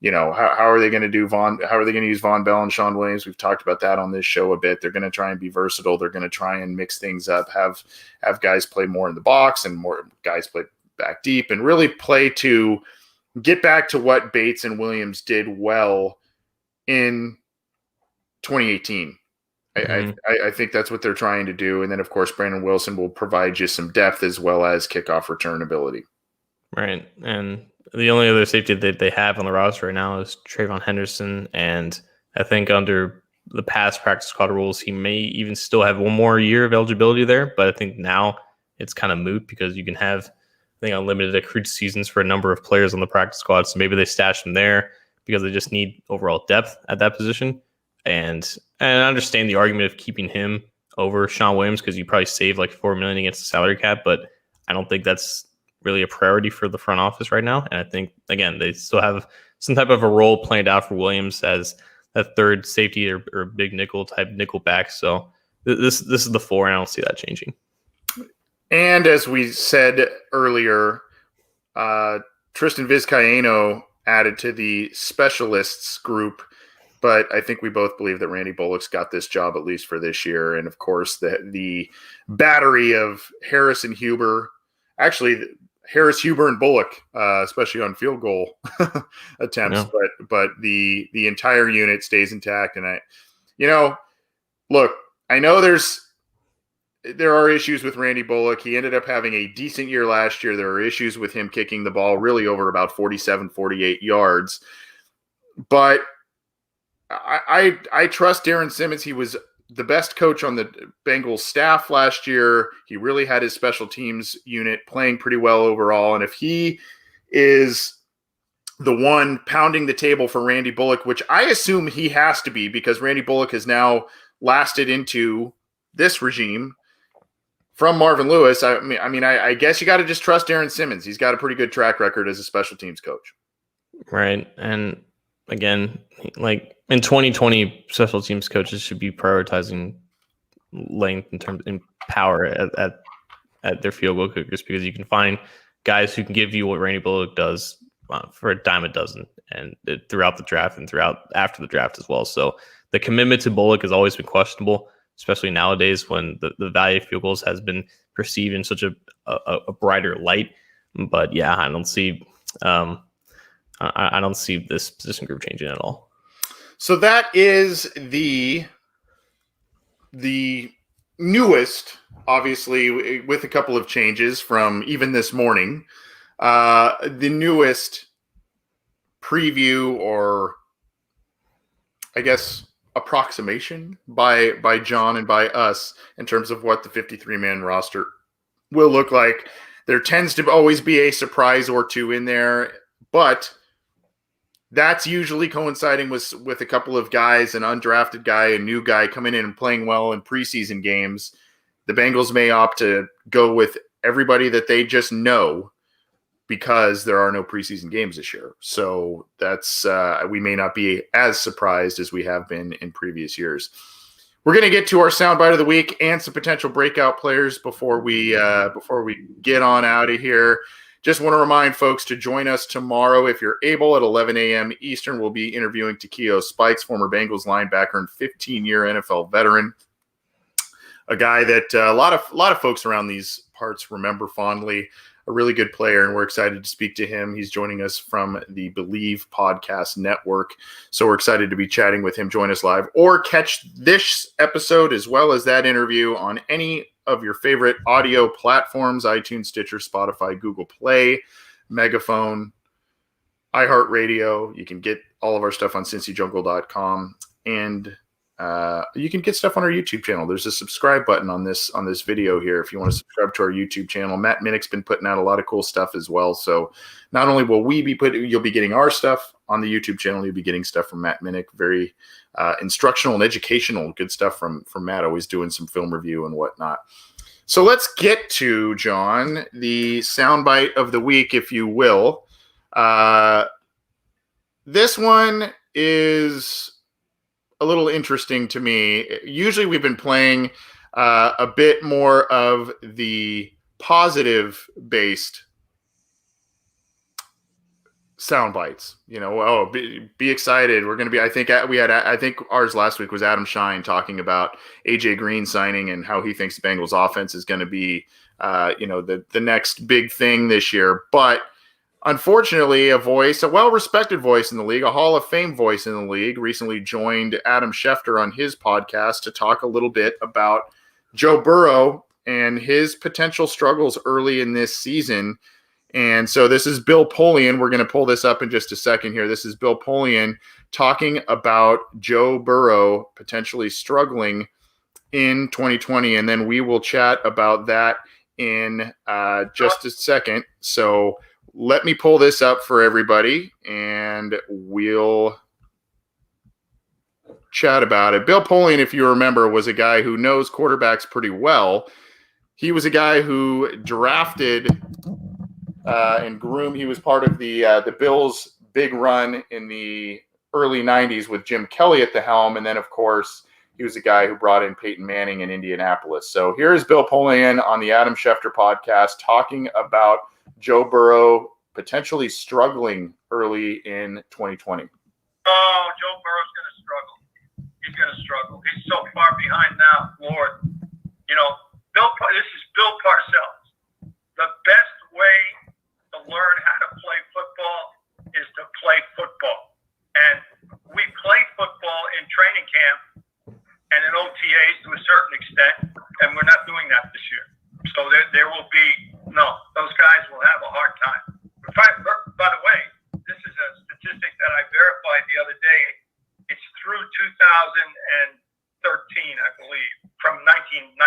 how are they going to do how are they going to use Von Bell and Sean Williams? We've talked about that on this show a bit. They're going to try and be versatile. They're going to try and mix things up, have guys play more in the box and more guys play back deep, and really play to get back to what Bates and Williams did well in 2018. I think that's what they're trying to do. And then, of course, Brandon Wilson will provide you some depth as well as kickoff return ability. Right. And the only other safety that they have on the roster right now is Trayvon Henderson. And I think under the past practice squad rules, he may even still have 1 more year of eligibility there. But I think now it's kind of moot because you can have, I think, unlimited accrued seasons for a number of players on the practice squad. So maybe they stash him there because they just need overall depth at that position. And I understand the argument of keeping him over Sean Williams because you probably save like $4 million against the salary cap, but I don't think that's really a priority for the front office right now. And I think, again, they still have some type of a role planned out for Williams as that third safety or big nickel type nickel back. So this is the 4, and I don't see that changing. And as we said earlier, Tristan Vizcaino added to the specialists group, but I think we both believe that Randy Bullock's got this job at least for this year. And of course, the battery of Harris and Huber, actually Harris, Huber, and Bullock, especially on field goal attempts, but the entire unit stays intact. And look, I know there are issues with Randy Bullock. He ended up having a decent year last year. There are issues with him kicking the ball really over about 47, 48 yards. But I trust Darren Simmons. He was the best coach on the Bengals staff last year. He really had his special teams unit playing pretty well overall. And if he is the one pounding the table for Randy Bullock, which I assume he has to be because Randy Bullock has now lasted into this regime from Marvin Lewis. I guess you got to just trust Darren Simmons. He's got a pretty good track record as a special teams coach. Right. And again, like in 2020, special teams coaches should be prioritizing length in power at their field goal kickers, because you can find guys who can give you what Randy Bullock does for a dime a dozen, and throughout the draft and after the draft as well. So the commitment to Bullock has always been questionable, especially nowadays when the value of field goals has been perceived in such a brighter light. But yeah, I don't see this position group changing at all. So that is the newest, obviously, with a couple of changes from even this morning, the newest preview, or I guess approximation by John and by us in terms of what the 53-man roster will look like. There tends to always be a surprise or two in there, but that's usually coinciding with a couple of guys, an undrafted guy, a new guy coming in and playing well in preseason games. The Bengals may opt to go with everybody that they just know because there are no preseason games this year. So that's we may not be as surprised as we have been in previous years. We're going to get to our soundbite of the week and some potential breakout players before we get on out of here. Just want to remind folks to join us tomorrow if you're able at 11 a.m. Eastern. We'll be interviewing Takeo Spikes, former Bengals linebacker and 15-year NFL veteran. a guy that a lot of folks around these parts remember fondly. A really good player, and we're excited to speak to him. He's joining us from the Believe Podcast Network, so we're excited to be chatting with him. Join us live or catch this episode as well as that interview on any of your favorite audio platforms: iTunes, Stitcher, Spotify, Google Play, Megaphone, iHeartRadio. You can get all of our stuff on cincyjungle.com, and you can get stuff on our YouTube channel. There's a subscribe button on this video here if you want to subscribe to our YouTube channel. Matt Minnick's been putting out a lot of cool stuff as well. So not only will you'll be getting our stuff on the YouTube channel, you'll be getting stuff from Matt Minnick, very instructional and educational, good stuff from Matt, always doing some film review and whatnot. So let's get to, John, the soundbite of the week, if you will. This one is a little interesting to me. Usually we've been playing a bit more of the positive based sound bites, be excited. We're going to be, I think ours last week was Adam Shine talking about AJ Green signing and how he thinks the Bengals offense is going to be, the next big thing this year. But unfortunately, a well-respected voice in the league, a Hall of Fame voice in the league, recently joined Adam Schefter on his podcast to talk a little bit about Joe Burrow and his potential struggles early in this season. And so this is Bill Polian. We're going to pull this up in just a second here. This is Bill Polian talking about Joe Burrow potentially struggling in 2020. And then we will chat about that in just a second. So let me pull this up for everybody, and we'll chat about it. Bill Polian, if you remember, was a guy who knows quarterbacks pretty well. He was a guy who drafted and groomed. He was part of the Bills' big run in the early 90s with Jim Kelly at the helm, and then, of course, he was a guy who brought in Peyton Manning in Indianapolis. So here's Bill Polian on the Adam Schefter podcast talking about Joe Burrow potentially struggling early in 2020. Oh, Joe Burrow's going to struggle. He's going to struggle. He's so far behind now, Lord. This is Bill Parcells. The best way to learn how to play football is to play football. And we play football in training camp and in OTAs to a certain extent, and we're not doing that this year. So there will be, those guys will have a hard time. By the way, this is a statistic that I verified the other day. It's through 2013, I believe, from 1996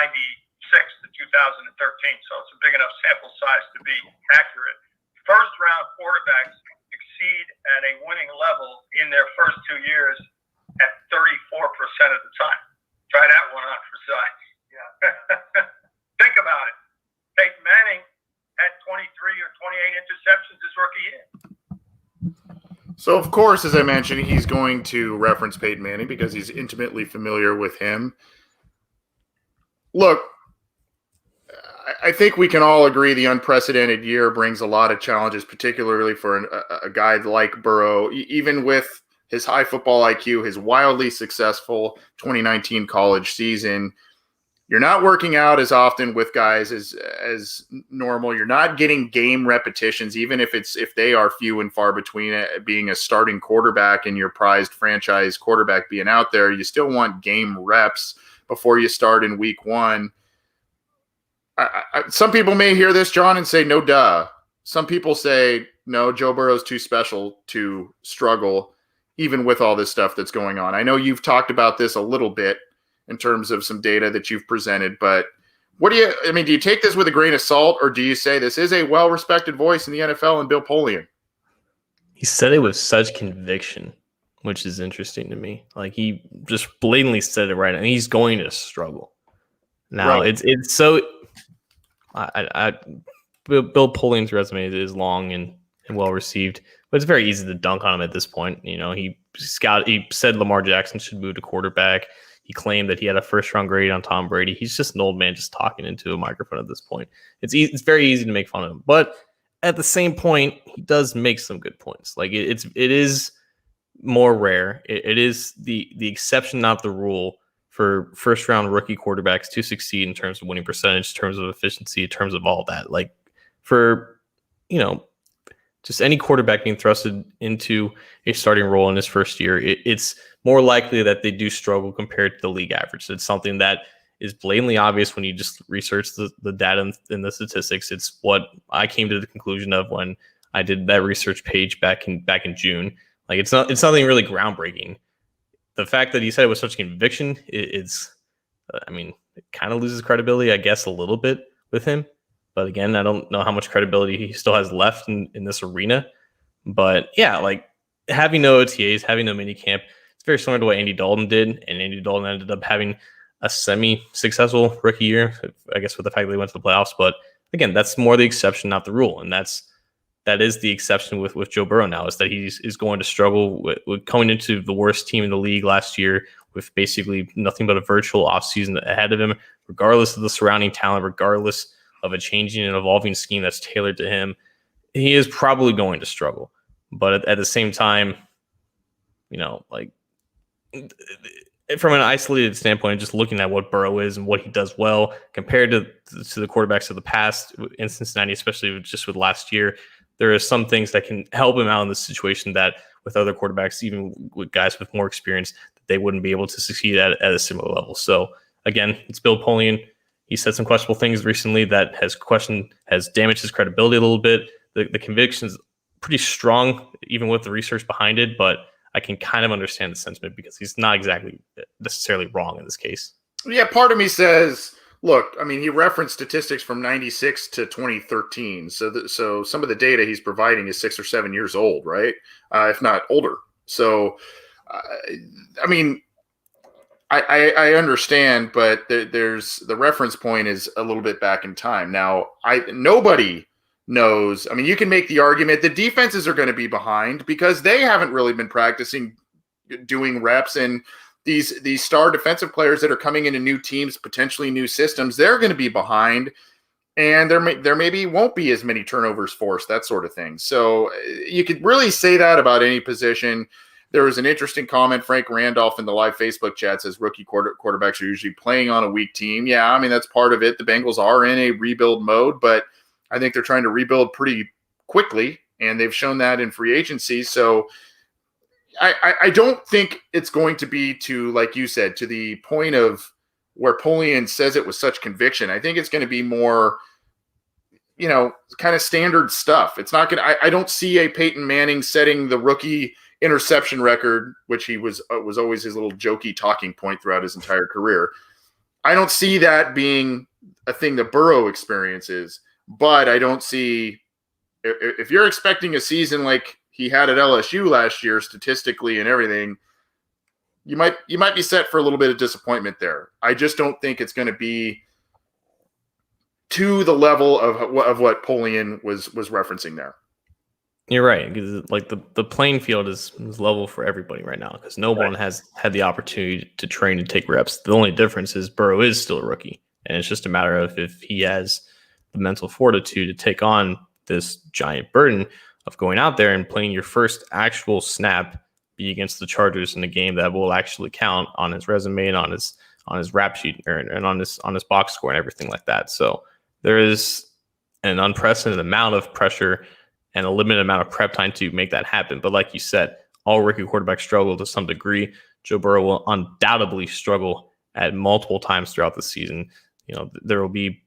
to 2013. So it's a big enough sample size to be accurate. First-round quarterbacks exceed at a winning level in their first 2 years at 34% of the time. Try that one on for size. Yeah. Think about it. Peyton Manning had 23 or 28 interceptions his rookie year. So, of course, as I mentioned, he's going to reference Peyton Manning because he's intimately familiar with him. Look, I think we can all agree the unprecedented year brings a lot of challenges, particularly for a guy like Burrow, even with his high football IQ, his wildly successful 2019 college season. You're not working out as often with guys as normal. You're not getting game repetitions, even if they are few and far between. Being a starting quarterback and your prized franchise quarterback being out there, you still want game reps before you start in week one. Some people may hear this, John, and say, no, duh. Some people say, no, Joe Burrow's too special to struggle, even with all this stuff that's going on. I know you've talked about this a little bit in terms of some data that you've presented, but do you take this with a grain of salt, or do you say this is a well-respected voice in the NFL and Bill Polian? He said it with such conviction, which is interesting to me. Like, he just blatantly said it right, and he's going to struggle. Now, right. It's so Bill Polian's resume is long and well received, but it's very easy to dunk on him at this point. He said Lamar Jackson should move to quarterback. He claimed that he had a first-round grade on Tom Brady. He's just an old man just talking into a microphone at this point. It's very easy to make fun of him. But at the same point, he does make some good points. Like, it is more rare. It is the exception, not the rule, for first-round rookie quarterbacks to succeed in terms of winning percentage, in terms of efficiency, in terms of all that. Like for, just any quarterback being thrusted into a starting role in his first year, it's more likely that they do struggle compared to the league average. So it's something that is blatantly obvious when you just research the data and the statistics. It's what I came to the conclusion of when I did that research page back in June. Like it's nothing really groundbreaking. The fact that he said it with such conviction, it kind of loses credibility, I guess, a little bit with him. But again, I don't know how much credibility he still has left in this arena. But yeah, like having no OTAs, having no mini camp, it's very similar to what Andy Dalton did. And Andy Dalton ended up having a semi-successful rookie year, I guess, with the fact that they went to the playoffs. But again, that's more the exception, not the rule. And that is the exception with Joe Burrow now, is that he's going to struggle with coming into the worst team in the league last year with basically nothing but a virtual offseason ahead of him, regardless of the surrounding talent, regardless of a changing and evolving scheme that's tailored to him. He is probably going to struggle. But at the same time, like from an isolated standpoint, just looking at what Burrow is and what he does well compared to the quarterbacks of the past in Cincinnati, especially just with last year, there are some things that can help him out in this situation that with other quarterbacks, even with guys with more experience, that they wouldn't be able to succeed at a similar level. So again, it's Bill Polian. He said some questionable things recently that has damaged his credibility a little bit. The conviction is pretty strong, even with the research behind it, but I can kind of understand the sentiment because he's not exactly necessarily wrong in this case. Yeah, part of me says, look, I mean, he referenced statistics from 96 to 2013. So some of the data he's providing is 6 or 7 years old, right? If not older. So, I mean, I understand, but there's the reference point is a little bit back in time. Now, nobody knows. I mean, you can make the argument the defenses are going to be behind because they haven't really been practicing doing reps, and these star defensive players that are coming into new teams, potentially new systems, they're going to be behind, and there maybe won't be as many turnovers forced, that sort of thing. So you could really say that about any position. There was an interesting comment. Frank Randolph in the live Facebook chat says rookie quarterbacks are usually playing on a weak team. Yeah, I mean, that's part of it. The Bengals are in a rebuild mode, but I think they're trying to rebuild pretty quickly, and they've shown that in free agency. So I don't think it's going to be to, like you said, to the point of where Polian says it with such conviction. I think it's going to be more, kind of standard stuff. It's not going to – I don't see a Peyton Manning setting the rookie interception record, which he was always his little jokey talking point throughout his entire career. I don't see that being a thing that Burrow experiences. But I don't see if you're expecting a season like he had at LSU last year, statistically and everything, you might be set for a little bit of disappointment there. I just don't think it's going to be to the level of what Polian was referencing there. You're right, because like the playing field is level for everybody right now because no one has had the opportunity to train and take reps. The only difference is Burrow is still a rookie, and it's just a matter of if he has the mental fortitude to take on this giant burden of going out there and playing your first actual snap be against the Chargers in a game that will actually count on his resume and on his rap sheet and on his box score and everything like that. So there is an unprecedented amount of pressure and a limited amount of prep time to make that happen. But like you said, all rookie quarterbacks struggle to some degree. Joe Burrow will undoubtedly struggle at multiple times throughout the season. There will be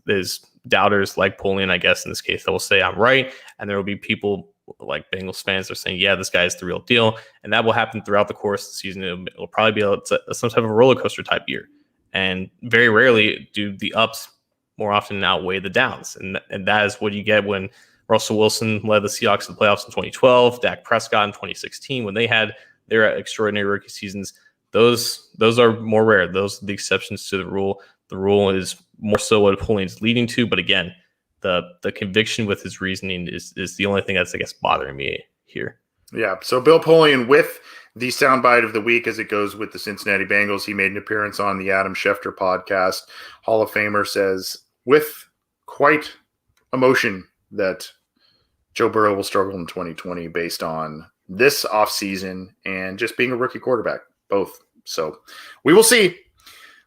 there's doubters like Polian, I guess, in this case, that will say I'm right. And there will be people like Bengals fans that are saying, yeah, this guy is the real deal. And that will happen throughout the course of the season. It'll probably be some type of a roller coaster type year. And very rarely do the ups more often outweigh the downs. And that is what you get when Russell Wilson led the Seahawks to the playoffs in 2012, Dak Prescott in 2016, when they had their extraordinary rookie seasons. Those are more rare. Those are the exceptions to the rule. The rule is more so what Polian's leading to, but again, the conviction with his reasoning is the only thing that's, I guess, bothering me here. Yeah, so Bill Polian with the soundbite of the week as it goes with the Cincinnati Bengals. He made an appearance on the Adam Schefter podcast. Hall of Famer says, with quite emotion, that Joe Burrow will struggle in 2020 based on this offseason and just being a rookie quarterback, both. So we will see.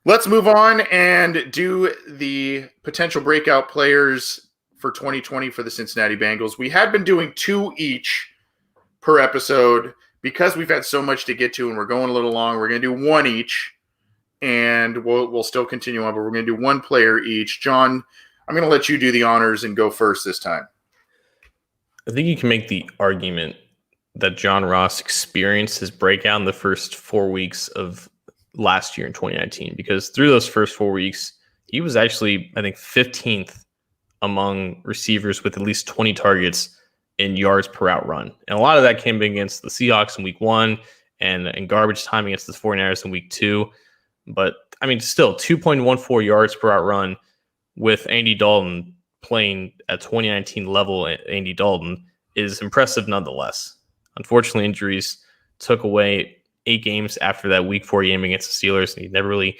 Let's move on and do the potential breakout players for 2020 for the Cincinnati Bengals. We had been doing 2 each per episode because we've had so much to get to and we're going a little long. We're going to do 1 each, and we'll still continue on, but we're going to do 1 player each. John, I'm going to let you do the honors and go first this time. I think you can make the argument that John Ross experienced his breakout in the first 4 weeks of last year in 2019, because through those first 4 weeks, he was actually, I think, 15th among receivers with at least 20 targets in yards per route run. And a lot of that came against the Seahawks in week 1 and garbage time against the 49ers in week 2. But I mean, still 2.14 yards per route run with Andy Dalton playing at 2019 level. Andy Dalton is impressive nonetheless. Unfortunately, injuries took away 8 games after that week 4 game against the Steelers, and he never really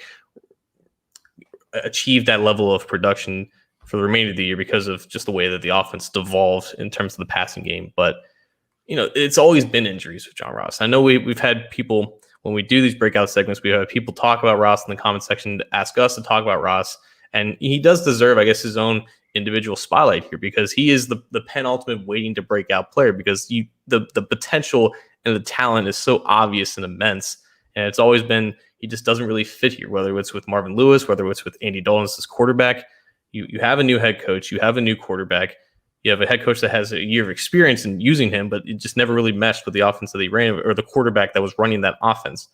achieved that level of production for the remainder of the year because of just the way that the offense devolved in terms of the passing game. But, you know, it's always been injuries with John Ross. I know we've had people, when we do these breakout segments, we have people talk about Ross in the comment section to ask us to talk about Ross. And he does deserve, I guess, his own individual spotlight here, because he is the penultimate waiting to break out player, because the potential and the talent is so obvious and immense. And it's always been, he just doesn't really fit here, whether it's with Marvin Lewis, whether it's with Andy Dalton as his quarterback. You have a new head coach, you have a new quarterback, you have a head coach that has a year of experience in using him, but it just never really meshed with the offense that he ran, or the quarterback that was running that offense.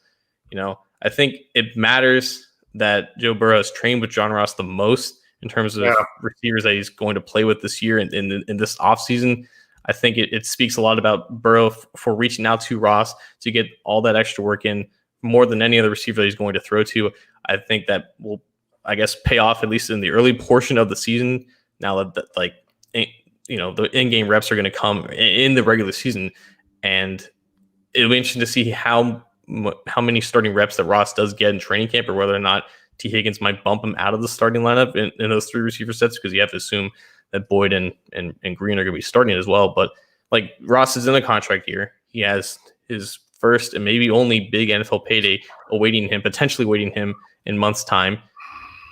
You know, I think it matters that Joe Burrow has trained with John Ross the most in terms of receivers that he's going to play with this year and in this offseason. I think it speaks a lot about Burrow for reaching out to Ross to get all that extra work in more than any other receiver that he's going to throw to. I think that will, I guess, pay off at least in the early portion of the season. Now that the in-game reps are going to come in the regular season, and it'll be interesting to see how many starting reps that Ross does get in training camp, or whether or not T. Higgins might bump him out of the starting lineup in those 3 receiver sets, because you have to assume that Boyd and Green are going to be starting as well. But like, Ross is in a contract year. He has his first and maybe only big NFL payday potentially awaiting him in months' time.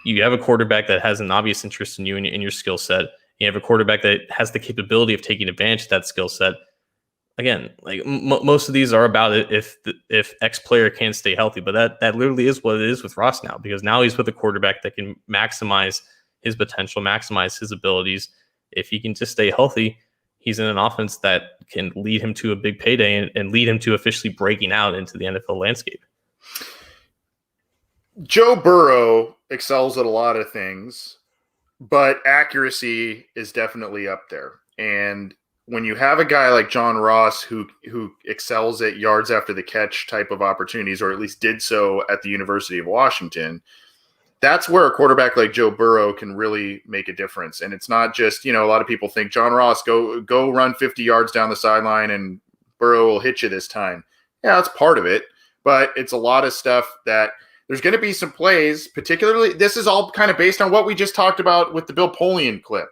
You have a quarterback that has an obvious interest in you and in your skill set. You have a quarterback that has the capability of taking advantage of that skill set. Again, like most of these are about it if X player can stay healthy, but that literally is what it is with Ross now, because now he's with a quarterback that can maximize his potential, maximize his abilities. If he can just stay healthy, he's in an offense that can lead him to a big payday and lead him to officially breaking out into the NFL landscape. Joe Burrow excels at a lot of things, but accuracy is definitely up there. And when you have a guy like John Ross who excels at yards after the catch type of opportunities, or at least did so at the University of Washington, that's where a quarterback like Joe Burrow can really make a difference. And it's not just, a lot of people think John Ross, go run 50 yards down the sideline and Burrow will hit you this time. Yeah, that's part of it, but it's a lot of stuff that there's going to be some plays, particularly, this is all kind of based on what we just talked about with the Bill Polian clip.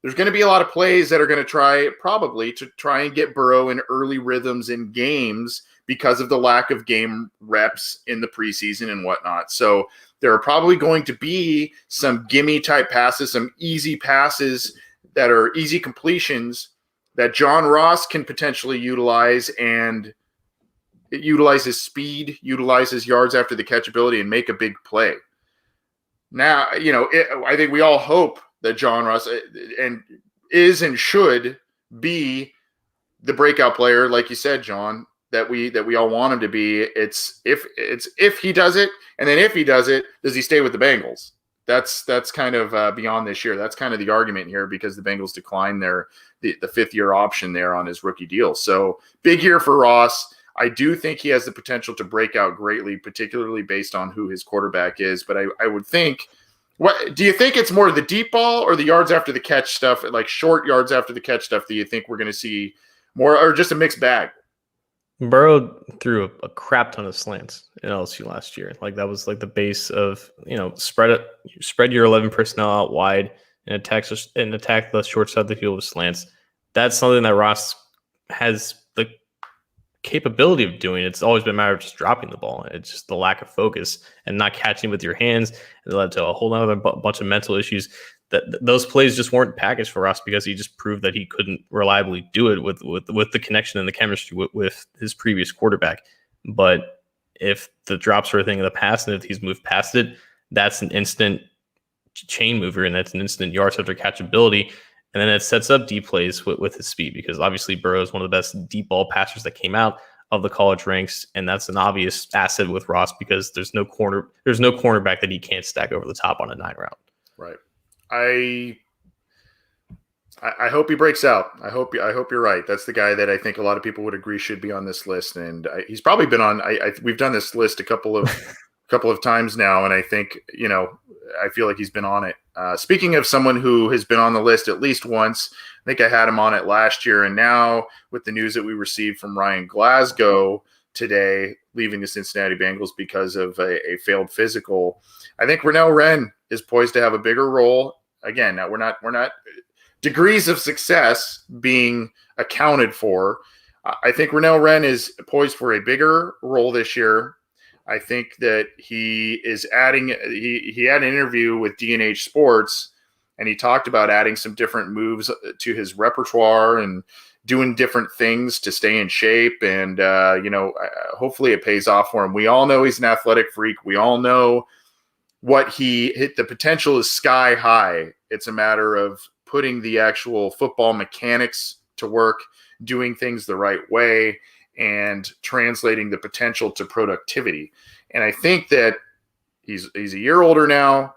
There's going to be a lot of plays that are going to try and get Burrow in early rhythms in games because of the lack of game reps in the preseason and whatnot. So there are probably going to be some gimme type passes, some easy passes that are easy completions that John Ross can potentially utilize, and it utilizes speed, utilizes yards after the catch ability, and make a big play. Now, I think we all hope that John Ross is and should be the breakout player, like you said, John, that we all want him to be. It's if he does it, and then if he does it, does he stay with the Bengals? That's kind of beyond this year. That's kind of the argument here, because the Bengals declined the 5th-year option there on his rookie deal. So big year for Ross. I do think he has the potential to break out greatly, particularly based on who his quarterback is. But I would think, what do you think? It's more the deep ball or the yards after the catch stuff, like short yards after the catch stuff? Do you think we're going to see more, or just a mixed bag? Burrow threw a crap ton of slants in LSU last year. Like, that was like the base of, spread your 11 personnel out wide and attack the short side of the field with slants. That's something that Ross has the capability of doing it. It's always been a matter of just dropping the ball. It's just the lack of focus and not catching with your hands. It led to a whole other bunch of mental issues. That those plays just weren't packaged for Ross because he just proved that he couldn't reliably do it with the connection and the chemistry with his previous quarterback. But if the drops were a thing of the past and if he's moved past it, that's an instant chain mover and that's an instant yards after catchability. And then it sets up deep plays with his speed because obviously Burrow is one of the best deep ball passers that came out of the college ranks, and that's an obvious asset with Ross because there's no cornerback that he can't stack over the top on a 9 route. Right. I hope he breaks out. I hope you're right. That's the guy that I think a lot of people would agree should be on this list, and he's probably been on. We've done this list a couple of times now, and I think I feel like he's been on it. Speaking of someone who has been on the list at least once, I think I had him on it last year, and now with the news that we received from Ryan Glasgow today, leaving the Cincinnati Bengals because of a failed physical, I think Renell Wren is poised to have a bigger role. Again, now we're not degrees of success being accounted for. I think Renell Wren is poised for a bigger role this year. I think that he is adding. He had an interview with D&H Sports, and he talked about adding some different moves to his repertoire and doing different things to stay in shape. And hopefully it pays off for him. We all know he's an athletic freak. We all know what he hit. The potential is sky high. It's a matter of putting the actual football mechanics to work, doing things the right way, and translating the potential to productivity. And I think that he's a year older now.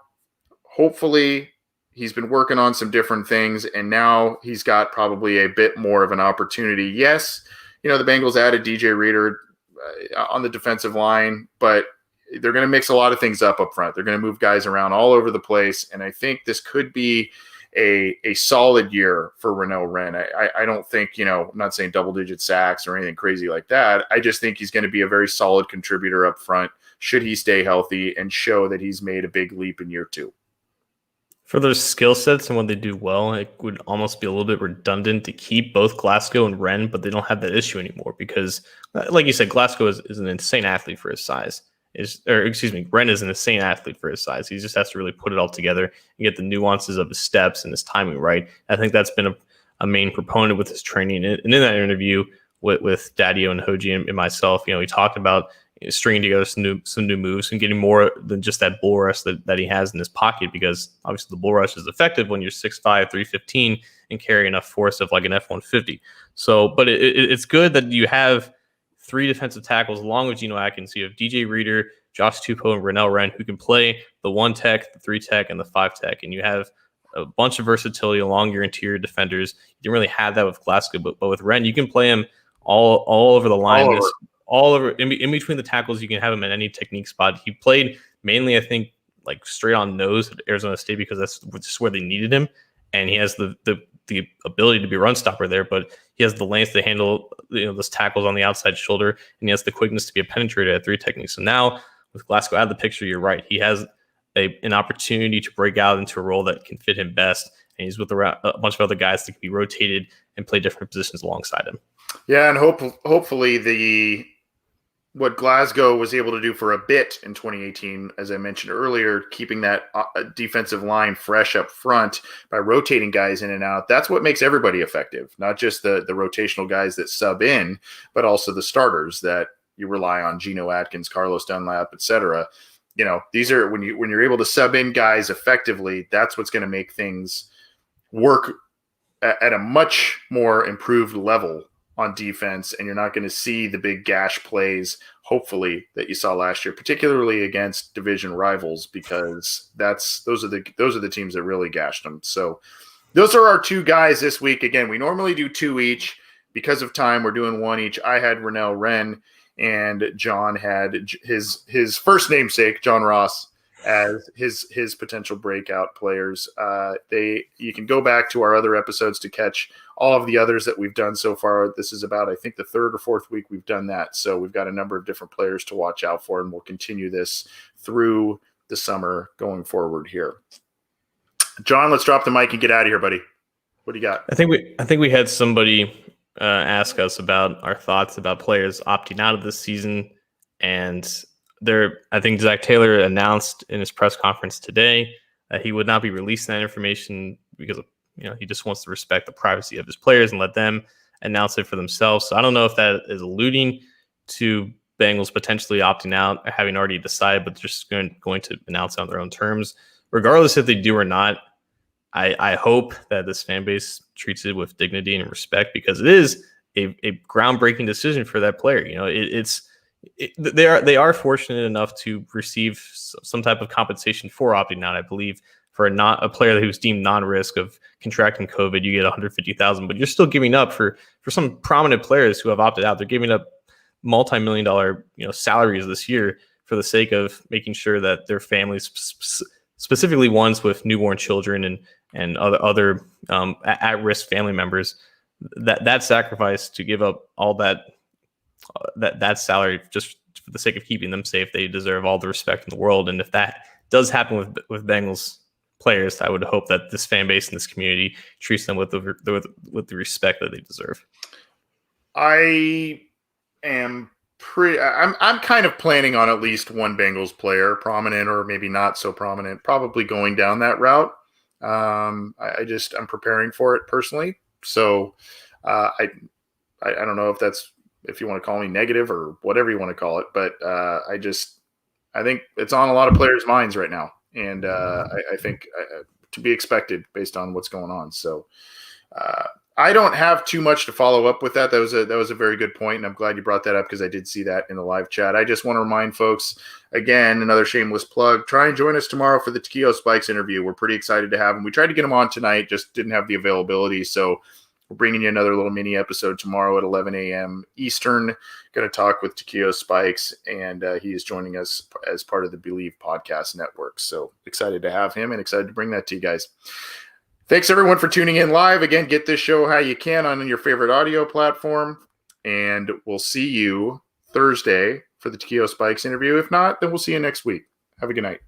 Hopefully he's been working on some different things, and now he's got probably a bit more of an opportunity. Yes, the Bengals added DJ Reader on the defensive line, but they're going to mix a lot of things up front. They're going to move guys around all over the place, and I think this could be a solid year for Renell Wren. I don't think, I'm not saying double-digit sacks or anything crazy like that. I just think he's going to be a very solid contributor up front should he stay healthy and show that he's made a big leap in year 2. For their skill sets and what they do well, it would almost be a little bit redundant to keep both Glasgow and Wren, but they don't have that issue anymore because, like you said, Glasgow is an insane athlete for his size. Wren is an insane athlete for his size. He just has to really put it all together and get the nuances of his steps and his timing right. I think that's been a main proponent with his training. And in that interview with Daddio and Hoji and myself, he talked about stringing together some new moves and getting more than just that bull rush that he has in his pocket, because obviously the bull rush is effective when you're 6'5", 315 and carry enough force of like an F-150. So, but it's good that you have 3 defensive tackles along with Geno Atkins. You have DJ Reader, Josh Tupou, and Renell Wren who can play the 1 tech, the 3 tech, and the 5 tech. And you have a bunch of versatility along your interior defenders. You didn't really have that with Glasgow, but with Wren, you can play him all over the line. All over in between the tackles. You can have him at any technique spot. He played mainly, I think, like straight on nose at Arizona State because that's just where they needed him. And he has the ability to be a run stopper there, but he has the length to handle those tackles on the outside shoulder, and he has the quickness to be a penetrator at 3 techniques. So now with Glasgow out of the picture, you're right. He has an opportunity to break out into a role that can fit him best, and he's with a bunch of other guys that can be rotated and play different positions alongside him. Yeah, and hopefully what Glasgow was able to do for a bit in 2018, as I mentioned earlier, keeping that defensive line fresh up front by rotating guys in and out, that's what makes everybody effective, not just the rotational guys that sub in, but also the starters that you rely on, Geno Atkins, Carlos Dunlap, etc. These are when you're able to sub in guys effectively, that's what's going to make things work at a much more improved level on defense, and you're not going to see the big gash plays, hopefully, that you saw last year, particularly against division rivals, because those are the teams that really gashed them. So those are our 2 guys this week. Again, we normally do 2 each. Because of time, we're doing 1 each. I had Renell Wren, and John had his first namesake, John Ross, as his potential breakout players. You can go back to our other episodes to catch all of the others that we've done so far. This is about, I think, the 3rd or 4th week we've done that. So we've got a number of different players to watch out for, and we'll continue this through the summer going forward here. John, let's drop the mic and get out of here, buddy. What do you got? I think we had somebody ask us about our thoughts about players opting out of this season. And I think Zach Taylor announced in his press conference today that he would not be releasing that information because he just wants to respect the privacy of his players and let them announce it for themselves. So I don't know if that is alluding to Bengals potentially opting out, having already decided, but just going to announce it on their own terms. Regardless if they do or not, I hope that this fan base treats it with dignity and respect, because it is a groundbreaking decision for that player. They are fortunate enough to receive some type of compensation for opting out. I believe for a player who's deemed non-risk of contracting COVID, you get $150,000, but you're still giving up for some prominent players who have opted out. They're giving up multi-million-dollar salaries this year for the sake of making sure that their families, specifically ones with newborn children and other at-risk family members, that sacrifice to give up all that salary just for the sake of keeping them safe, they deserve all the respect in the world. And if that does happen with Bengals players, I would hope that this fan base and this community treats them with the respect that they deserve. I'm kind of planning on at least one Bengals player, prominent or maybe not so prominent, probably going down that route. I'm preparing for it personally. So I don't know if you want to call me negative or whatever you want to call it, but I think it's on a lot of players' minds right now. And I think to be expected based on what's going on. So I don't have too much to follow up with that. That was a very good point, and I'm glad you brought that up because I did see that in the live chat. I just want to remind folks, again, another shameless plug, try and join us tomorrow for the Takeo Spikes interview. We're pretty excited to have him. We tried to get him on tonight, just didn't have the availability, so we're bringing you another little mini episode tomorrow at 11 a.m. Eastern. Going to talk with Takeo Spikes, and he is joining us as part of the Believe Podcast Network. So excited to have him and excited to bring that to you guys. Thanks, everyone, for tuning in live. Again, get this show how you can on your favorite audio platform, and we'll see you Thursday for the Takeo Spikes interview. If not, then we'll see you next week. Have a good night.